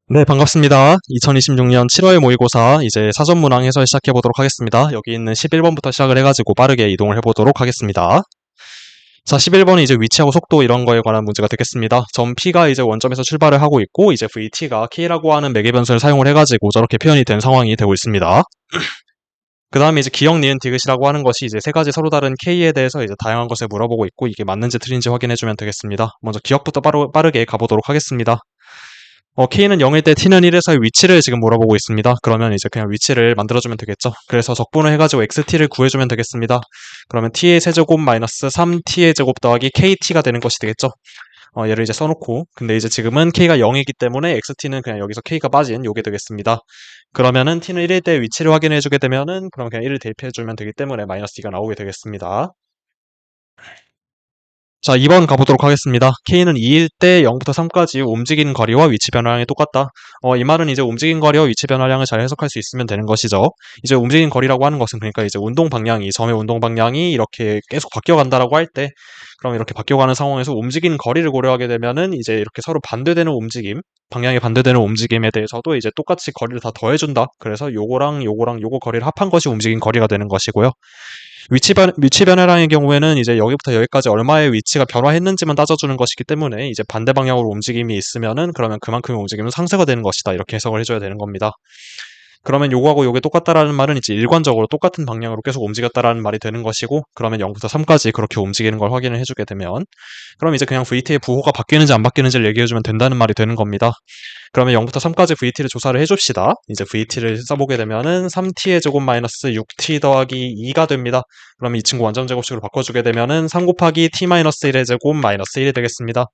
네, 반갑습니다. 2026년 7월 모의고사 이제 사전 문항 해설 시작해 보도록 하겠습니다. 여기 있는 11번부터 시작을 해가지고 빠르게 이동을 해보도록 하겠습니다. 자, 11번은 이제 위치하고 속도 이런 거에 관한 문제가 되겠습니다. 점 P가 이제 원점에서 출발을 하고 있고, 이제 VT가 K라고 하는 매개 변수를 사용을 해가지고 저렇게 표현이 된 상황이 되고 있습니다. 그 다음에 이제 기억, 니은, 디귿이라고 하는 것이 이제 세 가지 서로 다른 K에 대해서 이제 다양한 것을 물어보고 있고, 이게 맞는지 틀린지 확인해주면 되겠습니다. 먼저 기억부터 빠르게 가보도록 하겠습니다. K는 0일 때 T는 1에서의 위치를 지금 물어보고 있습니다. 그러면 이제 그냥 위치를 만들어주면 되겠죠. 그래서 적분을 해가지고 XT를 구해주면 되겠습니다. 그러면 T의 세제곱 마이너스 3T의 제곱 더하기 KT가 되는 것이 되겠죠. 얘를 이제 써놓고, 근데 이제 지금은 K가 0이기 때문에 XT는 그냥 여기서 K가 빠진 요게 되겠습니다. 그러면은 T는 1일 때 위치를 확인해주게 되면은, 그럼 그냥 1을 대입해주면 되기 때문에 마이너스 T가 나오게 되겠습니다. 자, 2번 가보도록 하겠습니다. K는 2일 때 0부터 3까지 움직이는 거리와 위치 변화량이 똑같다. 이 말은 이제 움직인 거리와 위치 변화량을 잘 해석할 수 있으면 되는 것이죠. 이제 움직인 거리라고 하는 것은 그러니까 이제 운동 방향이, 점의 운동 방향이 이렇게 계속 바뀌어간다라고 할 때, 그럼 이렇게 바뀌어가는 상황에서 움직이는 거리를 고려하게 되면은 이제 이렇게 서로 반대되는 움직임, 방향이 반대되는 움직임에 대해서도 이제 똑같이 거리를 다 더해준다. 그래서 요거랑 요거 거리를 합한 것이 움직인 거리가 되는 것이고요. 위치 변화량의 경우에는 이제 여기부터 여기까지 얼마의 위치가 변화했는지만 따져주는 것이기 때문에 이제 반대 방향으로 움직임이 있으면은 그러면 그만큼의 움직임은 상쇄가 되는 것이다. 이렇게 해석을 해줘야 되는 겁니다. 그러면 요거하고 요게 똑같다라는 말은 이제 일관적으로 똑같은 방향으로 계속 움직였다라는 말이 되는 것이고, 그러면 0부터 3까지 그렇게 움직이는 걸 확인을 해주게 되면, 그럼 이제 그냥 VT의 부호가 바뀌는지 안 바뀌는지를 얘기해주면 된다는 말이 되는 겁니다. 그러면 0부터 3까지 VT를 조사를 해줍시다. 이제 VT를 써보게 되면은 3t의 제곱 마이너스 6t 더하기 2가 됩니다. 그러면 이 친구 원점 제곱식으로 바꿔주게 되면은 3 곱하기 t 마이너스 1의 제곱 마이너스 1이 되겠습니다.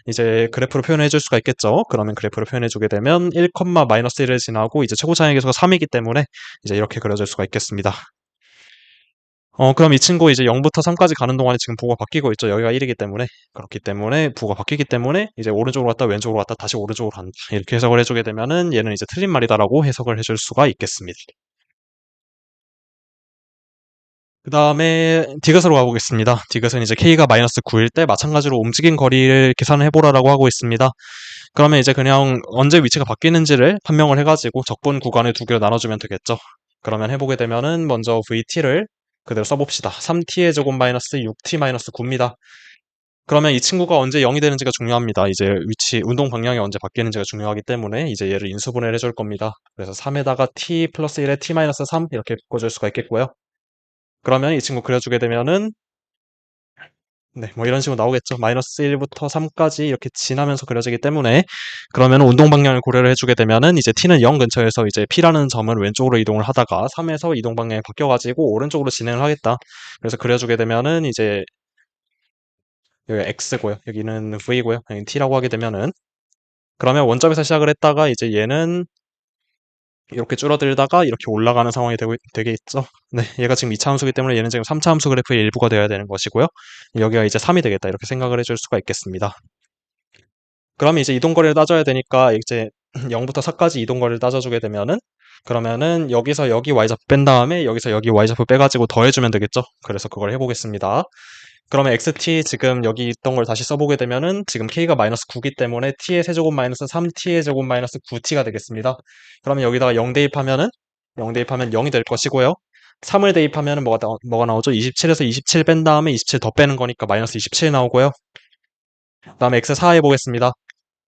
이제 그래프로 표현해 줄 수가 있겠죠. 그러면 그래프로 표현해 주게 되면 1, 마이너스 1을 지나고 이제 최고차의 계수가 3이기 때문에 이제 이렇게 그려질 수가 있겠습니다. 그럼 이 친구 이제 0부터 3까지 가는 동안에 지금 부호가 바뀌고 있죠. 여기가 1이기 때문에. 그렇기 때문에 부호가 바뀌기 때문에 이제 오른쪽으로 갔다 왼쪽으로 갔다 다시 오른쪽으로 간다. 이렇게 해석을 해주게 되면은 얘는 이제 틀린 말이다라고 해석을 해줄 수가 있겠습니다. 그 다음에 디귿으로 가보겠습니다. 디귿은 이제 K가 마이너스 9일 때 마찬가지로 움직인 거리를 계산을 해보라라고 하고 있습니다. 그러면 이제 그냥 언제 위치가 바뀌는지를 판명을 해가지고 적분 구간을 두 개로 나눠주면 되겠죠. 그러면 해보게 되면은 먼저 VT를 그대로 써봅시다. 3t의 제곱 마이너스 6t 마이너스 9입니다. 그러면 이 친구가 언제 0이 되는지가 중요합니다. 이제 위치, 운동 방향이 언제 바뀌는지가 중요하기 때문에 이제 얘를 인수분해를 해줄 겁니다. 그래서 3에다가 t 플러스 1에 t 마이너스 3 이렇게 바꿔줄 수가 있겠고요. 그러면 이 친구 그려주게 되면은 네, 뭐 이런 식으로 나오겠죠. 마이너스 1부터 3까지 이렇게 지나면서 그려지기 때문에 그러면 운동 방향을 고려를 해주게 되면은 이제 t는 0 근처에서 이제 p라는 점은 왼쪽으로 이동을 하다가 3에서 이동 방향이 바뀌어가지고 오른쪽으로 진행을 하겠다. 그래서 그려주게 되면은 이제 여기 x고요. 여기는 v고요. 여기 t라고 하게 되면은 그러면 원점에서 시작을 했다가 이제 얘는 이렇게 줄어들다가 이렇게 올라가는 상황이 되겠죠. 네, 얘가 지금 2차 함수기 때문에 얘는 지금 3차 함수 그래프의 일부가 되어야 되는 것이고요. 여기가 이제 3이 되겠다. 이렇게 생각을 해줄 수가 있겠습니다. 그러면 이제 이동거리를 따져야 되니까 이제 0부터 4까지 이동거리를 따져주게 되면은 그러면은 여기서 여기 y좌표 뺀 다음에 여기서 여기 y좌표 빼가지고 더해주면 되겠죠. 그래서 그걸 해보겠습니다. 그러면 xt 지금 여기 있던 걸 다시 써보게 되면은 지금 k가 마이너스 9기 때문에 t의 세제곱 마이너스 3t의 제곱 마이너스 9t가 되겠습니다. 그러면 여기다가 0 대입하면은 0 대입하면 0이 될 것이고요. 3을 대입하면은 뭐가 나오죠? 27에서 27 뺀 다음에 27 더 빼는 거니까 마이너스 27 나오고요. 그 다음에 x4 해보겠습니다.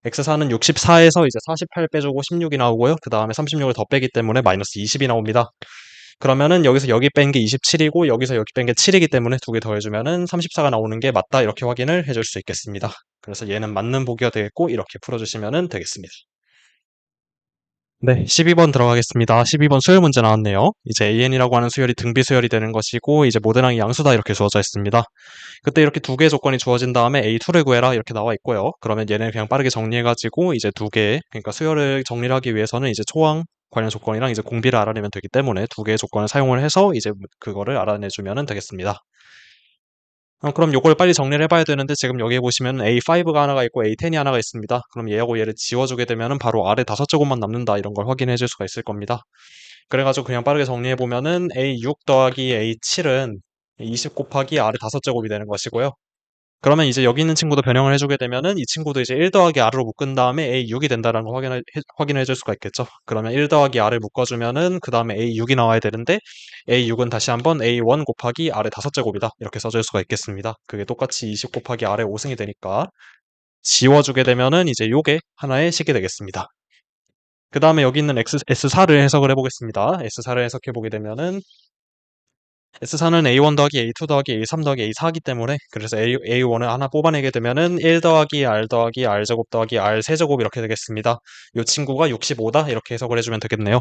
x4는 64에서 이제 48 빼주고 16이 나오고요. 그 다음에 36을 더 빼기 때문에 마이너스 20이 나옵니다. 그러면은 여기서 여기 뺀 게 27이고 여기서 여기 뺀 게 7이기 때문에 두 개 더해주면은 34가 나오는 게 맞다 이렇게 확인을 해줄 수 있겠습니다. 그래서 얘는 맞는 보기가 되겠고 이렇게 풀어주시면 되겠습니다. 네, 12번 들어가겠습니다. 12번 수열 문제 나왔네요. 이제 AN이라고 하는 수열이 등비 수열이 되는 것이고 이제 모대랑이 양수다 이렇게 주어져 있습니다. 그때 이렇게 두 개의 조건이 주어진 다음에 A2를 구해라 이렇게 나와 있고요. 그러면 얘는 그냥 빠르게 정리해가지고 이제 두 개, 그러니까 수열을 정리를 하기 위해서는 이제 초항 관련 조건이랑 이제 공비를 알아내면 되기 때문에 두 개의 조건을 사용을 해서 이제 그거를 알아내주면 되겠습니다. 그럼 요걸 빨리 정리를 해봐야 되는데 지금 여기 보시면 A5가 하나가 있고 A10이 하나가 있습니다. 그럼 얘하고 얘를 지워주게 되면은 바로 아래 다섯 제곱만 남는다 이런 걸 확인해 줄 수가 있을 겁니다. 그래가지고 그냥 빠르게 정리해 보면은 A6 더하기 A7은 20 곱하기 아래 다섯 제곱이 되는 것이고요. 그러면 이제 여기 있는 친구도 변형을 해주게 되면은 이 친구도 이제 1 더하기 r로 묶은 다음에 a6이 된다는 걸 확인해 줄 수가 있겠죠. 그러면 1 더하기 r을 묶어주면은 그 다음에 a6이 나와야 되는데 a6은 다시 한번 a1 곱하기 r의 5제곱이다. 이렇게 써줄 수가 있겠습니다. 그게 똑같이 20 곱하기 r의 5승이 되니까 지워주게 되면은 이제 요게 하나의 식이 되겠습니다. 그 다음에 여기 있는 S4를 해석을 해보겠습니다. S4를 해석해보게 되면은 S4는 A1 더하기 A2 더하기 A3 더하기 A4이기 때문에 그래서 A1을 하나 뽑아내게 되면은 1 더하기 R 더하기 R제곱 더하기 R 세제곱 이렇게 되겠습니다. 이 친구가 65다 이렇게 해석을 해주면 되겠네요.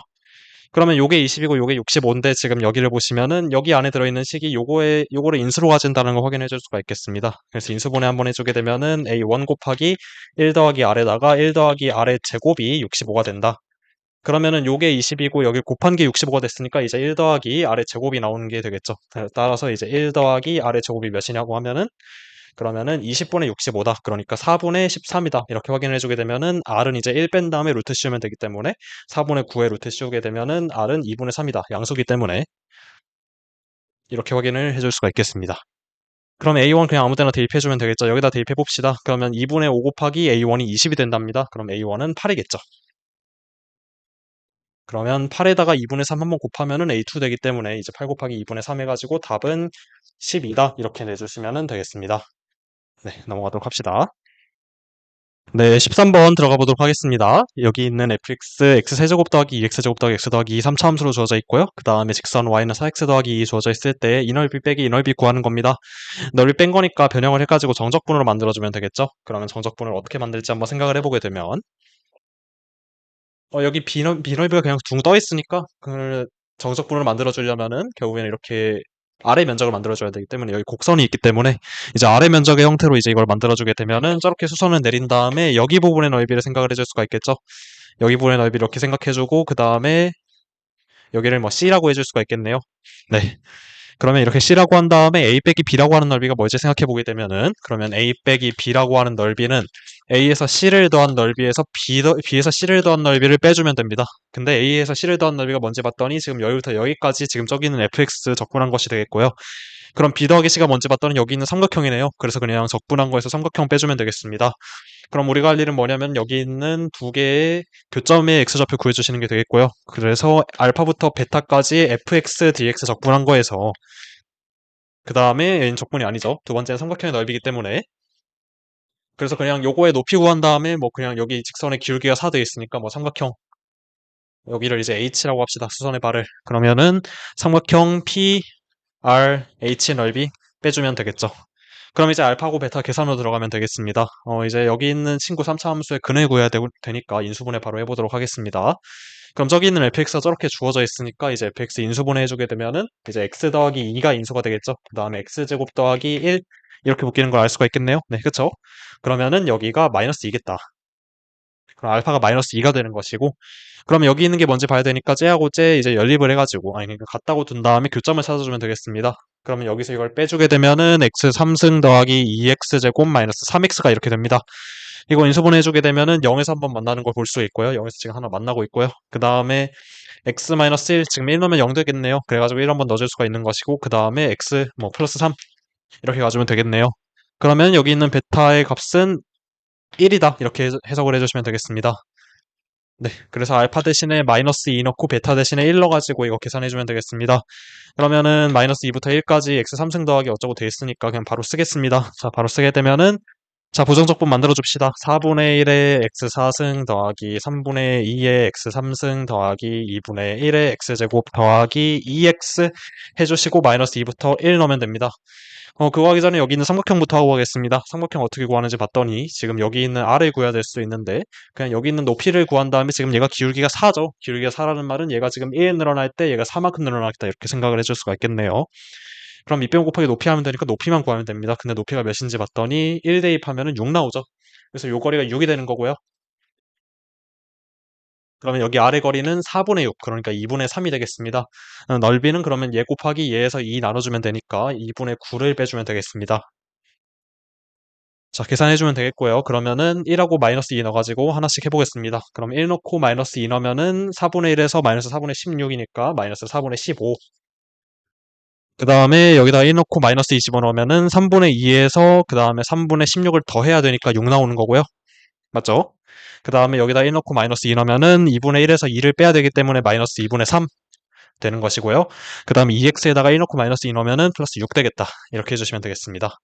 그러면 요게 20이고 요게 65인데 지금 여기를 보시면은 여기 안에 들어있는 식이 요거를 인수로 가진다는 걸 확인해 줄 수가 있겠습니다. 그래서 인수분해 한번 해주게 되면은 A1 곱하기 1 더하기 R에다가 1 더하기 R의 제곱이 65가 된다. 그러면은 요게 20이고 여기 곱한 게 65가 됐으니까 이제 1 더하기 아래 제곱이 나오는 게 되겠죠. 따라서 이제 1 더하기 아래 제곱이 몇이냐고 하면은 그러면은 20분의 65다. 그러니까 4분의 13이다. 이렇게 확인을 해주게 되면은 r은 이제 1 뺀 다음에 루트 씌우면 되기 때문에 4분의 9에 루트 씌우게 되면은 r은 2분의 3이다. 양수기 때문에 이렇게 확인을 해줄 수가 있겠습니다. 그럼 A1 그냥 아무 데나 대입해주면 되겠죠. 여기다 대입해 봅시다. 그러면 2분의 5 곱하기 A1이 20이 된답니다. 그럼 A1은 8이겠죠. 그러면 8에다가 2분의 3 한번 곱하면은 A2 되기 때문에 이제 8 곱하기 2분의 3 해가지고 답은 12다. 이렇게 내주시면 되겠습니다. 네, 넘어가도록 합시다. 네, 13번 들어가 보도록 하겠습니다. 여기 있는 fx, x세제곱 더하기 2x제곱 더하기 x 더하기 2, 3차 함수로 주어져 있고요. 그 다음에 직선 y는 4x 더하기 2 주어져 있을 때 이 넓이 빼기 이 넓이 구하는 겁니다. 넓이 뺀 거니까 변형을 해가지고 정적분으로 만들어주면 되겠죠? 그러면 정적분을 어떻게 만들지 한번 생각을 해보게 되면 여기 비넓이가 그냥 둥 떠 있으니까 그 정적분을 만들어 주려면은 결국에는 이렇게 아래 면적을 만들어 줘야 되기 때문에 여기 곡선이 있기 때문에 이제 아래 면적의 형태로 이제 이걸 만들어 주게 되면은 저렇게 수선을 내린 다음에 여기 부분의 넓이를 생각을 해줄 수가 있겠죠. 여기 부분의 넓이 이렇게 생각해 주고 그 다음에 여기를 뭐 C라고 해줄 수가 있겠네요. 네. 그러면 이렇게 C라고 한 다음에 A 빼기 B라고 하는 넓이가 뭘지 생각해 보게 되면은 그러면 A 빼기 B라고 하는 넓이는 A에서 C를 더한 넓이에서 B에서 C를 더한 넓이를 빼주면 됩니다. 근데 A에서 C를 더한 넓이가 뭔지 봤더니 지금 여기부터 여기까지 지금 저기 있는 fx 적분한 것이 되겠고요. 그럼 B 더하기 C가 뭔지 봤더니 여기 있는 삼각형이네요. 그래서 그냥 적분한 거에서 삼각형 빼주면 되겠습니다. 그럼 우리가 할 일은 뭐냐면 여기 있는 두 개의 교점의 x좌표 구해주시는 게 되겠고요. 그래서 알파부터 베타까지 fx, dx 적분한 거에서 그 다음에 얘는 적분이 아니죠. 두 번째는 삼각형의 넓이기 때문에 그래서 그냥 요거의 높이 구한 다음에 뭐 그냥 여기 직선의 기울기가 4 돼 있으니까 뭐 삼각형 여기를 이제 h라고 합시다. 수선의 발을 그러면은 삼각형 p, r, h 넓이 빼주면 되겠죠. 그럼 이제 알파고 베타 계산으로 들어가면 되겠습니다. 이제 여기 있는 친구 3차 함수의 근을 구해야 되니까 인수분해 바로 해보도록 하겠습니다. 그럼 저기 있는 fx가 저렇게 주어져 있으니까 이제 fx 인수분해 해주게 되면은 이제 x 더하기 2가 인수가 되겠죠. 그 다음에 x제곱 더하기 1 이렇게 묶이는 걸 알 수가 있겠네요. 네, 그쵸? 그러면은 여기가 마이너스 2겠다. 그럼 알파가 마이너스 2가 되는 것이고 그러면 여기 있는 게 뭔지 봐야 되니까 째하고 째 이제 연립을 해가지고 아니 그러니까 같다고 둔 다음에 교점을 찾아주면 되겠습니다. 그러면 여기서 이걸 빼주게 되면은 x 3승 더하기 2x제곱 마이너스 3x가 이렇게 됩니다. 이거 인수분해 해주게 되면은 0에서 한번 만나는 걸 볼 수 있고요. 0에서 지금 하나 만나고 있고요. 그 다음에 x 마이너스 1 지금 1 넣으면 0 되겠네요. 그래가지고 1 한번 넣어줄 수가 있는 것이고 그 다음에 x 뭐 플러스 3 이렇게 가주면 되겠네요. 그러면 여기 있는 베타의 값은 1이다 이렇게 해석을 해주시면 되겠습니다. 네, 그래서 알파 대신에 마이너스 2 넣고 베타 대신에 1 넣어가지고 이거 계산해주면 되겠습니다. 그러면은 마이너스 2부터 1까지 x 3승 더하기 어쩌고 돼 있으니까 그냥 바로 쓰겠습니다. 자, 바로 쓰게 되면은 자, 부정적분 만들어 줍시다. 4분의 1에 x 4승 더하기 3분의 2에 x 3승 더하기 2분의 1에 x제곱 더하기 2x 해주시고 마이너스 2부터 1 넣으면 됩니다. 그거 하기 전에 여기 있는 삼각형부터 하고 가겠습니다. 삼각형 어떻게 구하는지 봤더니 지금 여기 있는 r을 구해야 될 수 있는데 그냥 여기 있는 높이를 구한 다음에 지금 얘가 기울기가 4죠. 기울기가 4라는 말은 얘가 지금 1 늘어날 때 얘가 4만큼 늘어나겠다 이렇게 생각을 해줄 수가 있겠네요. 그럼 밑변 곱하기 높이 하면 되니까 높이만 구하면 됩니다. 근데 높이가 몇인지 봤더니 1 대입하면 6 나오죠. 그래서 요 거리가 6이 되는 거고요. 그러면 여기 아래 거리는 4분의 6, 그러니까 2분의 3이 되겠습니다. 넓이는 그러면 얘 곱하기 얘에서 2 나눠주면 되니까 2분의 9를 빼주면 되겠습니다. 자, 계산해주면 되겠고요. 그러면은 1하고 마이너스 2 넣어가지고 하나씩 해보겠습니다. 그럼 1 넣고 마이너스 2 넣으면은 4분의 1에서 마이너스 4분의 16이니까 마이너스 4분의 15. 그 다음에 여기다 1 넣고 마이너스 2 집어넣으면은 3분의 2에서 그 다음에 3분의 16을 더해야 되니까 6 나오는 거고요. 맞죠? 그 다음에 여기다 1 넣고 마이너스 2 넣으면은 2분의 1에서 2를 빼야 되기 때문에 마이너스 2분의 3 되는 것이고요. 그 다음에 2x에다가 1 넣고 마이너스 2 넣으면은 플러스 6 되겠다. 이렇게 해주시면 되겠습니다.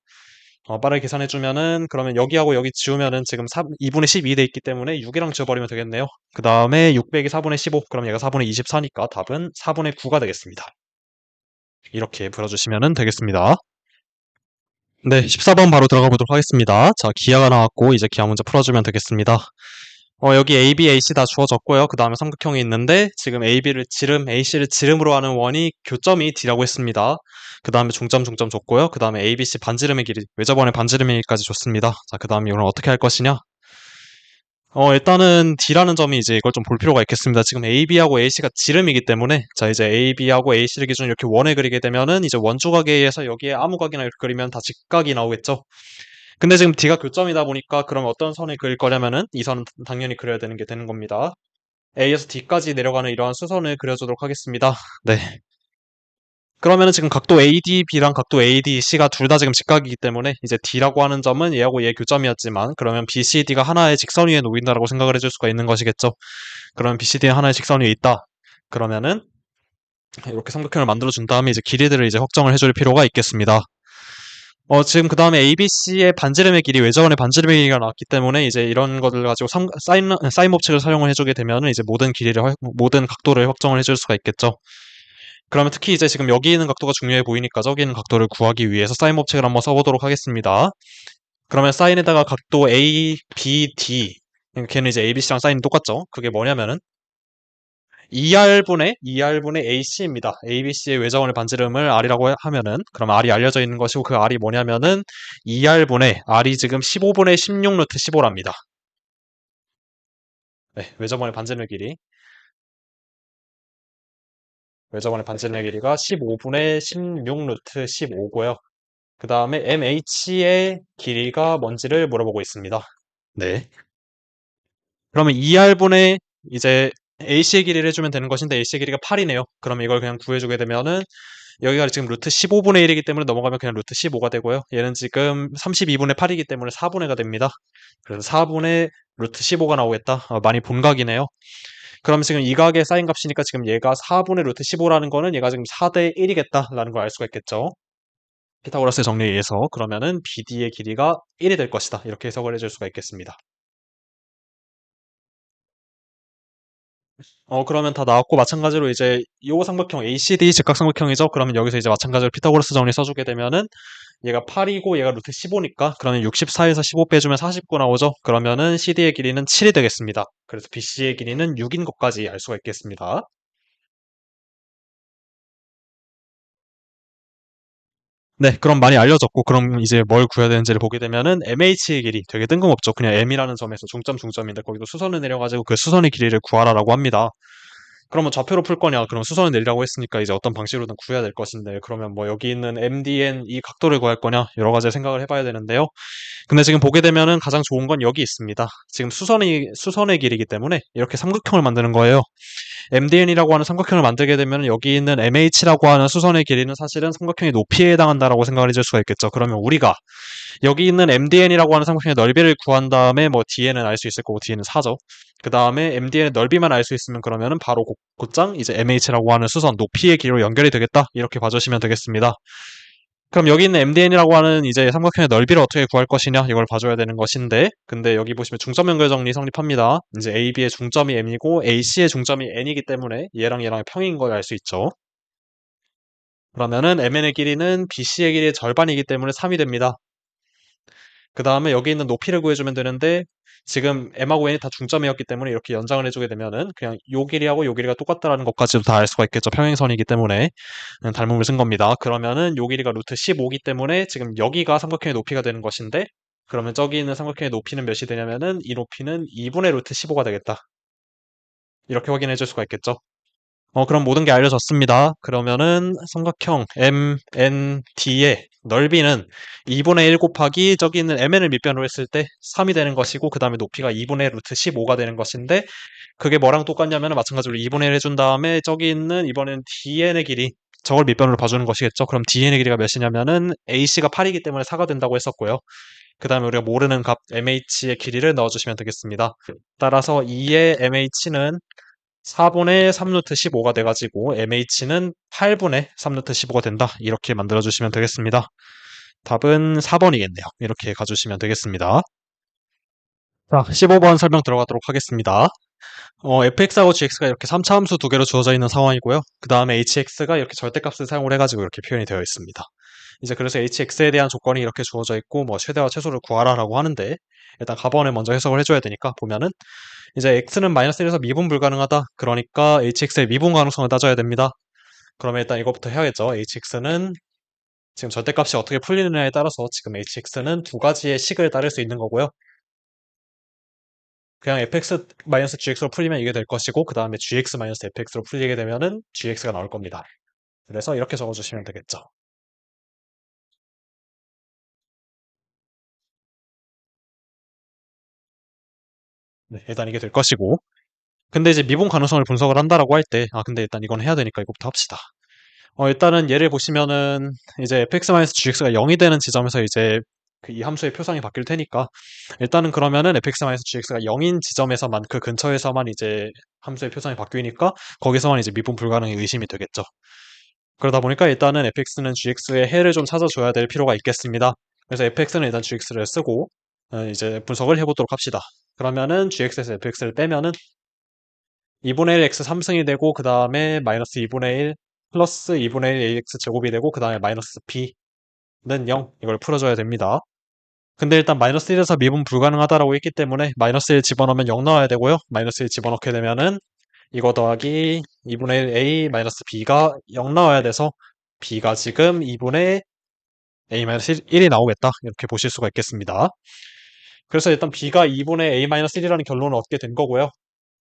빠르게 계산해주면은 그러면 여기하고 여기 지우면은 지금 2분의 12 돼 있기 때문에 6이랑 지워버리면 되겠네요. 그 다음에 6 빼기 4분의 15 그럼 얘가 4분의 24니까 답은 4분의 9가 되겠습니다. 이렇게 풀어주시면 되겠습니다. 네, 14번 바로 들어가 보도록 하겠습니다. 자, 기하가 나왔고 이제 기하 문제 풀어주면 되겠습니다. 여기 A, B, AC 다 주어졌고요. 그 다음에 삼각형이 있는데 지금 AC를 지름으로 하는 원이 교점이 D라고 했습니다. 그 다음에 중점 줬고요. 그 다음에 A, B, C 반지름의 길이, 외접원의 반지름의 길이까지 줬습니다. 자, 그 다음에 이걸 어떻게 할 것이냐? 일단은 D라는 점이 이제 이걸 좀 볼 필요가 있겠습니다. 지금 AB하고 AC가 지름이기 때문에 자, 이제 AB하고 AC를 기준으로 이렇게 원을 그리게 되면은 이제 원주각에서 여기에 아무 각이나 이렇게 그리면 다 직각이 나오겠죠. 근데 지금 D가 교점이다 보니까 그럼 어떤 선을 그릴 거냐면은 이 선은 당연히 그려야 되는 게 되는 겁니다. A에서 D까지 내려가는 이러한 수선을 그려주도록 하겠습니다. 네. 그러면은 지금 각도 ADB랑 각도 ADC가 둘 다 지금 직각이기 때문에 이제 D라고 하는 점은 얘하고 얘 교점이었지만 그러면 BCD가 하나의 직선 위에 놓인다라고 생각을 해줄 수가 있는 것이겠죠. 그러면 BCD는 하나의 직선 위에 있다. 그러면은 이렇게 삼각형을 만들어 준 다음에 이제 길이들을 이제 확정을 해줄 필요가 있겠습니다. 지금 그 다음에 ABC의 반지름의 길이 외접원의 반지름의 길이가 나왔기 때문에 이제 이런 것을 가지고 사인 법칙을 사용을 해주게 되면은 이제 모든 각도를 확정을 해줄 수가 있겠죠. 그러면 특히 이제 지금 여기 있는 각도가 중요해 보이니까 저기 있는 각도를 구하기 위해서 사인 법칙을 한번 써보도록 하겠습니다. 그러면 사인에다가 각도 A, B, D 걔는 이제 ABC랑 사인이 똑같죠. 그게 뭐냐면은 2R분의 AC입니다. ABC의 외접원의 반지름을 R이라고 하면은 그럼 R이 알려져 있는 것이고 그 R이 뭐냐면은 2R분의 R이 지금 15분의 16 루트 15랍니다. 네, 외접원의 반지름의 길이가 15분의 16 루트 15고요. 그 다음에 MH의 길이가 뭔지를 물어보고 있습니다. 네. 그러면 2R분의 이제 AC의 길이를 해주면 되는 것인데 AC의 길이가 8이네요. 그럼 이걸 그냥 구해주게 되면은 여기가 지금 루트 15분의 1이기 때문에 넘어가면 그냥 루트 15가 되고요. 얘는 지금 32분의 8이기 때문에 4분의 가 됩니다. 그래서 4분의 루트 15가 나오겠다. 많이 본각이네요. 그럼 지금 이 각의 사인 값이니까 지금 얘가 4분의 루트 15라는 거는 얘가 지금 4대 1이겠다라는 걸 알 수가 있겠죠. 피타고라스의 정리에 의해서 그러면은 BD의 길이가 1이 될 것이다. 이렇게 해석을 해줄 수가 있겠습니다. 그러면 다 나왔고 마찬가지로 이제 요 삼각형 ACD 직각 삼각형이죠. 그러면 여기서 이제 마찬가지로 피타고라스 정리 써주게 되면은 얘가 8이고 얘가 루트 15니까 그러면 64에서 15 빼주면 49 나오죠. 그러면은 CD의 길이는 7이 되겠습니다. 그래서 BC의 길이는 6인 것까지 알 수가 있겠습니다. 네, 그럼 많이 알려졌고 그럼 이제 뭘 구해야 되는지를 보게 되면은 MH의 길이 되게 뜬금없죠. 그냥 M이라는 점에서 중점인데 거기도 수선을 내려가지고 그 수선의 길이를 구하라라고 합니다. 그러면 좌표로 풀 거냐? 그럼 수선을 내리라고 했으니까 이제 어떤 방식으로든 구해야 될 것인데 그러면 뭐 여기 있는 MDN 이 각도를 구할 거냐? 여러 가지 생각을 해봐야 되는데요. 근데 지금 보게 되면은 가장 좋은 건 여기 있습니다. 지금 수선의 길이기 때문에 이렇게 삼각형을 만드는 거예요. MDN이라고 하는 삼각형을 만들게 되면 여기 있는 MH라고 하는 수선의 길이는 사실은 삼각형의 높이에 해당한다라고 생각을 해줄 수가 있겠죠. 그러면 우리가 여기 있는 MDN이라고 하는 삼각형의 넓이를 구한 다음에 뭐 Dn은 알 수 있을 거고 D는 4죠. 그 다음에 MDN의 넓이만 알 수 있으면 그러면은 바로 곧장 이제 MH라고 하는 수선 높이의 길이로 연결이 되겠다. 이렇게 봐주시면 되겠습니다. 그럼 여기 있는 MDN이라고 하는 이제 삼각형의 넓이를 어떻게 구할 것이냐 이걸 봐줘야 되는 것인데 근데 여기 보시면 중점 연결 정리 성립합니다. 이제 AB의 중점이 M이고 AC의 중점이 N이기 때문에 얘랑 얘랑 평인 걸 알 수 있죠. 그러면은 MN의 길이는 BC의 길이의 절반이기 때문에 3이 됩니다. 그 다음에 여기 있는 높이를 구해주면 되는데 지금 M하고 N이 다 중점이었기 때문에 이렇게 연장을 해주게 되면은 그냥 요 길이하고 요 길이가 똑같다라는 것까지도 다 알 수가 있겠죠. 평행선이기 때문에 닮음을 쓴 겁니다. 그러면은 요 길이가 루트 15기 때문에 지금 여기가 삼각형의 높이가 되는 것인데 그러면 저기 있는 삼각형의 높이는 몇이 되냐면은 이 높이는 2분의 루트 15가 되겠다. 이렇게 확인해 줄 수가 있겠죠. 그럼 모든 게 알려졌습니다. 그러면은 삼각형 MND의 넓이는 2분의 1 곱하기 저기 있는 MN을 밑변으로 했을 때 3이 되는 것이고 그 다음에 높이가 2분의 루트 15가 되는 것인데 그게 뭐랑 똑같냐면 마찬가지로 2분의 1 해준 다음에 저기 있는 이번엔 DN의 길이 저걸 밑변으로 봐주는 것이겠죠. 그럼 DN의 길이가 몇이냐면은 AC가 8이기 때문에 4가 된다고 했었고요. 그 다음에 우리가 모르는 값 MH의 길이를 넣어주시면 되겠습니다. 따라서 2의 MH는 4분의 3루트 15가 돼가지고 MH는 8분의 3루트 15가 된다. 이렇게 만들어주시면 되겠습니다. 답은 4번이겠네요. 이렇게 가주시면 되겠습니다. 자, 15번 설명 들어가도록 하겠습니다. fx하고 gx가 이렇게 3차 함수 두 개로 주어져 있는 상황이고요. 그 다음에 hx가 이렇게 절대값을 사용을 해가지고 이렇게 표현이 되어 있습니다. 이제 그래서 hx에 대한 조건이 이렇게 주어져 있고 뭐 최대와 최소를 구하라라고 하는데 일단 가번을 먼저 해석을 해줘야 되니까 보면은 이제 x는 마이너스 1에서 미분 불가능하다. 그러니까 hx의 미분 가능성을 따져야 됩니다. 그러면 일단 이것부터 해야겠죠. hx는 지금 절대값이 어떻게 풀리느냐에 따라서 지금 hx는 두 가지의 식을 따를 수 있는 거고요. 그냥 fx-gx로 풀리면 이게 될 것이고 그 다음에 gx-fx로 풀리게 되면은 gx가 나올 겁니다. 그래서 이렇게 적어주시면 되겠죠. 네, 일단 이게 될 것이고 근데 이제 미분 가능성을 분석을 한다라고 할 때 근데 일단 이건 해야 되니까 이거부터 합시다. 일단은 예를 보시면은 이제 fx-gx가 0이 되는 지점에서 이제 그이 함수의 표상이 바뀔 테니까 일단은 그러면은 fx-gx가 0인 지점에서만 그 근처에서만 이제 함수의 표상이 바뀌니까 거기서만 이제 미분 불가능이 의심이 되겠죠. 그러다 보니까 일단은 fx는 gx의 해를 좀 찾아줘야 될 필요가 있겠습니다. 그래서 fx는 일단 gx를 쓰고 이제 분석을 해보도록 합시다. 그러면은 gx에서 fx를 빼면은 2분의 1 x 3승이 되고 그 다음에 마이너스 2분의 1 플러스 2분의 1 ax 제곱이 되고 그 다음에 마이너스 b는 0 이걸 풀어줘야 됩니다. 근데 일단 마이너스 1에서 미분 불가능하다라고 했기 때문에 마이너스 1 집어넣으면 0 나와야 되고요. 마이너스 1 집어넣게 되면은 이거 더하기 2분의 1 a 마이너스 b가 0 나와야 돼서 b가 지금 2분의 a 마이너스 1이 나오겠다. 이렇게 보실 수가 있겠습니다. 그래서 일단 b가 2분의 a 마이너스 1이라는 결론을 얻게 된 거고요.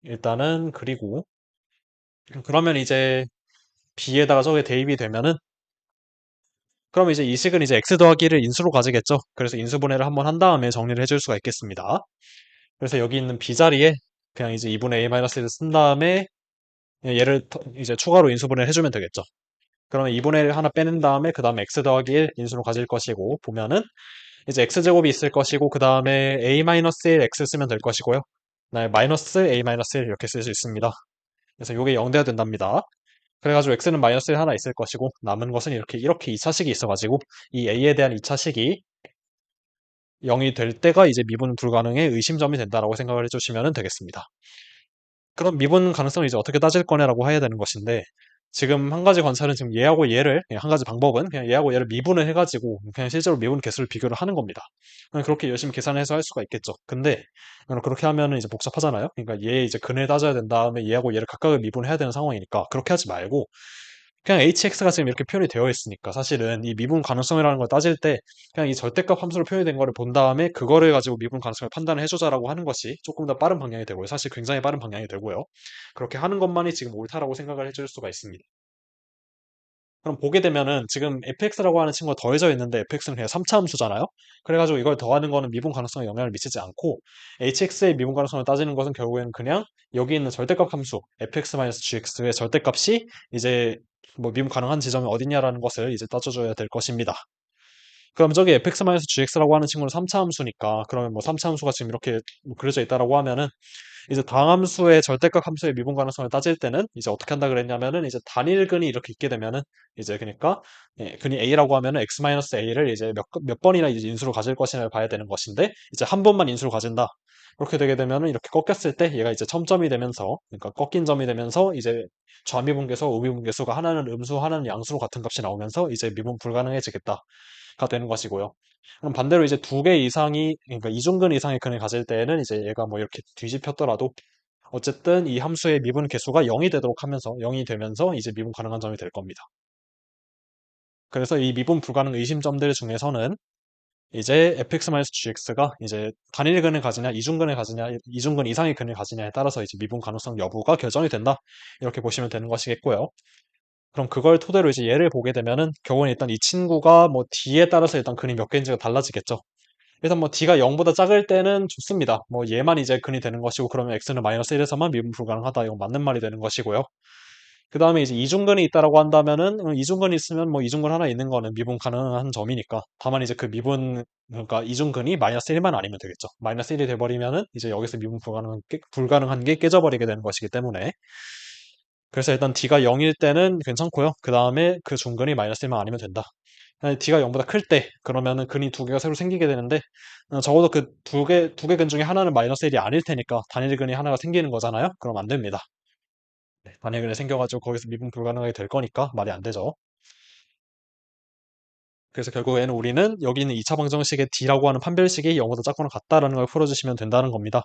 일단은 그리고 그러면 이제 b에다가 저게 대입이 되면은 그럼 이제 이 식은 이제 x 더하기 1을 인수로 가지겠죠. 그래서 인수분해를 한번 한 다음에 정리를 해줄 수가 있겠습니다. 그래서 여기 있는 b 자리에 그냥 이제 2분의 a-1을 쓴 다음에 얘를 이제 추가로 인수분해를 해주면 되겠죠. 그러면 2분의 1 하나 빼낸 다음에 그 다음에 x 더하기 1 인수로 가질 것이고 보면은 이제 x제곱이 있을 것이고 그 다음에 a-1 x 쓰면 될 것이고요. 그다음에 마이너스 a-1 이렇게 쓸 수 있습니다. 그래서 이게 0 돼야 된답니다. 그래가지고 x는 마이너스 1 하나 있을 것이고 남은 것은 이렇게 2차식이 있어가지고 이 a에 대한 2차식이 0이 될 때가 이제 미분 불가능의 의심점이 된다라고 생각을 해주시면 되겠습니다. 그럼 미분 가능성을 이제 어떻게 따질 거냐라고 해야 되는 것인데 지금 한 가지 관찰은 지금 얘하고 얘를 그냥 한 가지 방법은 그냥 얘하고 얘를 미분을 해가지고 그냥 실제로 미분 개수를 비교를 하는 겁니다. 그냥 그렇게 열심히 계산해서 할 수가 있겠죠. 근데 그렇게 하면은 이제 복잡하잖아요. 그러니까 얘 이제 근을 따져야 된 다음에 얘하고 얘를 각각을 미분해야 되는 상황이니까 그렇게 하지 말고 그냥 hx가 지금 이렇게 표현이 되어 있으니까 사실은 이 미분 가능성이라는 걸 따질 때 그냥 이 절대값 함수로 표현이 된 거를 본 다음에 그거를 가지고 미분 가능성을 판단을 해주자라고 하는 것이 조금 더 빠른 방향이 되고요. 사실 굉장히 빠른 방향이 되고요. 그렇게 하는 것만이 지금 옳다라고 생각을 해줄 수가 있습니다. 그럼 보게 되면은 지금 fx라고 하는 친구가 더해져 있는데 fx는 그냥 3차 함수잖아요. 그래가지고 이걸 더하는 거는 미분 가능성에 영향을 미치지 않고 hx의 미분 가능성을 따지는 것은 결국에는 그냥 여기 있는 절대값 함수 fx-gx의 절대값이 이제 뭐 미분 가능한 지점이 어디냐라는 것을 이제 따져줘야 될 것입니다. 그럼 저기 fx-gx라고 하는 친구는 3차 함수니까 그러면 뭐 3차 함수가 지금 이렇게 뭐 그려져 있다라고 하면은 이제 다함수의 절대값 함수의 미분 가능성을 따질 때는 이제 어떻게 한다 그랬냐면은 이제 단일근이 이렇게 있게 되면은 이제 그러니까 근이 a라고 하면은 x-a를 이제 몇 번이나 이제 인수로 가질 것이냐를 봐야 되는 것인데 이제 한 번만 인수로 가진다. 그렇게 되게 되면은 이렇게 꺾였을 때 얘가 이제 첨점이 되면서 그러니까 꺾인 점이 되면서 이제 좌미분계수, 우미분계수가 하나는 음수, 하나는 양수로 같은 값이 나오면서 이제 미분 불가능해지겠다가 되는 것이고요. 그럼 반대로 이제 두 개 이상이 그러니까 이중근 이상의 근을 가질 때에는 이제 얘가 뭐 이렇게 뒤집혔더라도 어쨌든 이 함수의 미분 계수가 0이 되도록 하면서 0이 되면서 이제 미분 가능한 점이 될 겁니다. 그래서 이 미분 불가능 의심점들 중에서는 이제 fx-gx가 이제 단일근을 가지냐, 이중근을 가지냐, 이중근 이상의 근을 가지냐에 따라서 이제 미분 가능성 여부가 결정이 된다. 이렇게 보시면 되는 것이겠고요. 그럼 그걸 토대로 이제 얘를 보게 되면은 결국엔 일단 이 친구가 뭐 d에 따라서 일단 근이 몇 개인지가 달라지겠죠. 일단 뭐 d가 0보다 작을 때는 좋습니다. 뭐 얘만 이제 근이 되는 것이고 그러면 x는 마이너스 1에서만 미분 불가능하다. 이건 맞는 말이 되는 것이고요. 그 다음에 이제 이중근이 있다라고 한다면은 이중근이 있으면 뭐 이중근 하나 있는 거는 미분 가능한 점이니까 다만 이제 그 미분 그러니까 이중근이 마이너스 1만 아니면 되겠죠. 마이너스 1이 돼버리면은 이제 여기서 미분 불가능한 게 깨져버리게 되는 것이기 때문에 그래서 일단 D가 0일 때는 괜찮고요. 그 다음에 그 중근이 마이너스 1만 아니면 된다. D가 0보다 클 때, 그러면은 근이 두 개가 새로 생기게 되는데, 적어도 그 두 개 근 중에 하나는 마이너스 1이 아닐 테니까, 단일 근이 하나가 생기는 거잖아요? 그럼 안 됩니다. 네, 단일 근이 생겨가지고 거기서 미분 불가능하게 될 거니까 말이 안 되죠. 그래서 결국에는 우리는 여기 있는 2차 방정식의 D라고 하는 판별식이 0보다 작거나 같다라는 걸 풀어주시면 된다는 겁니다.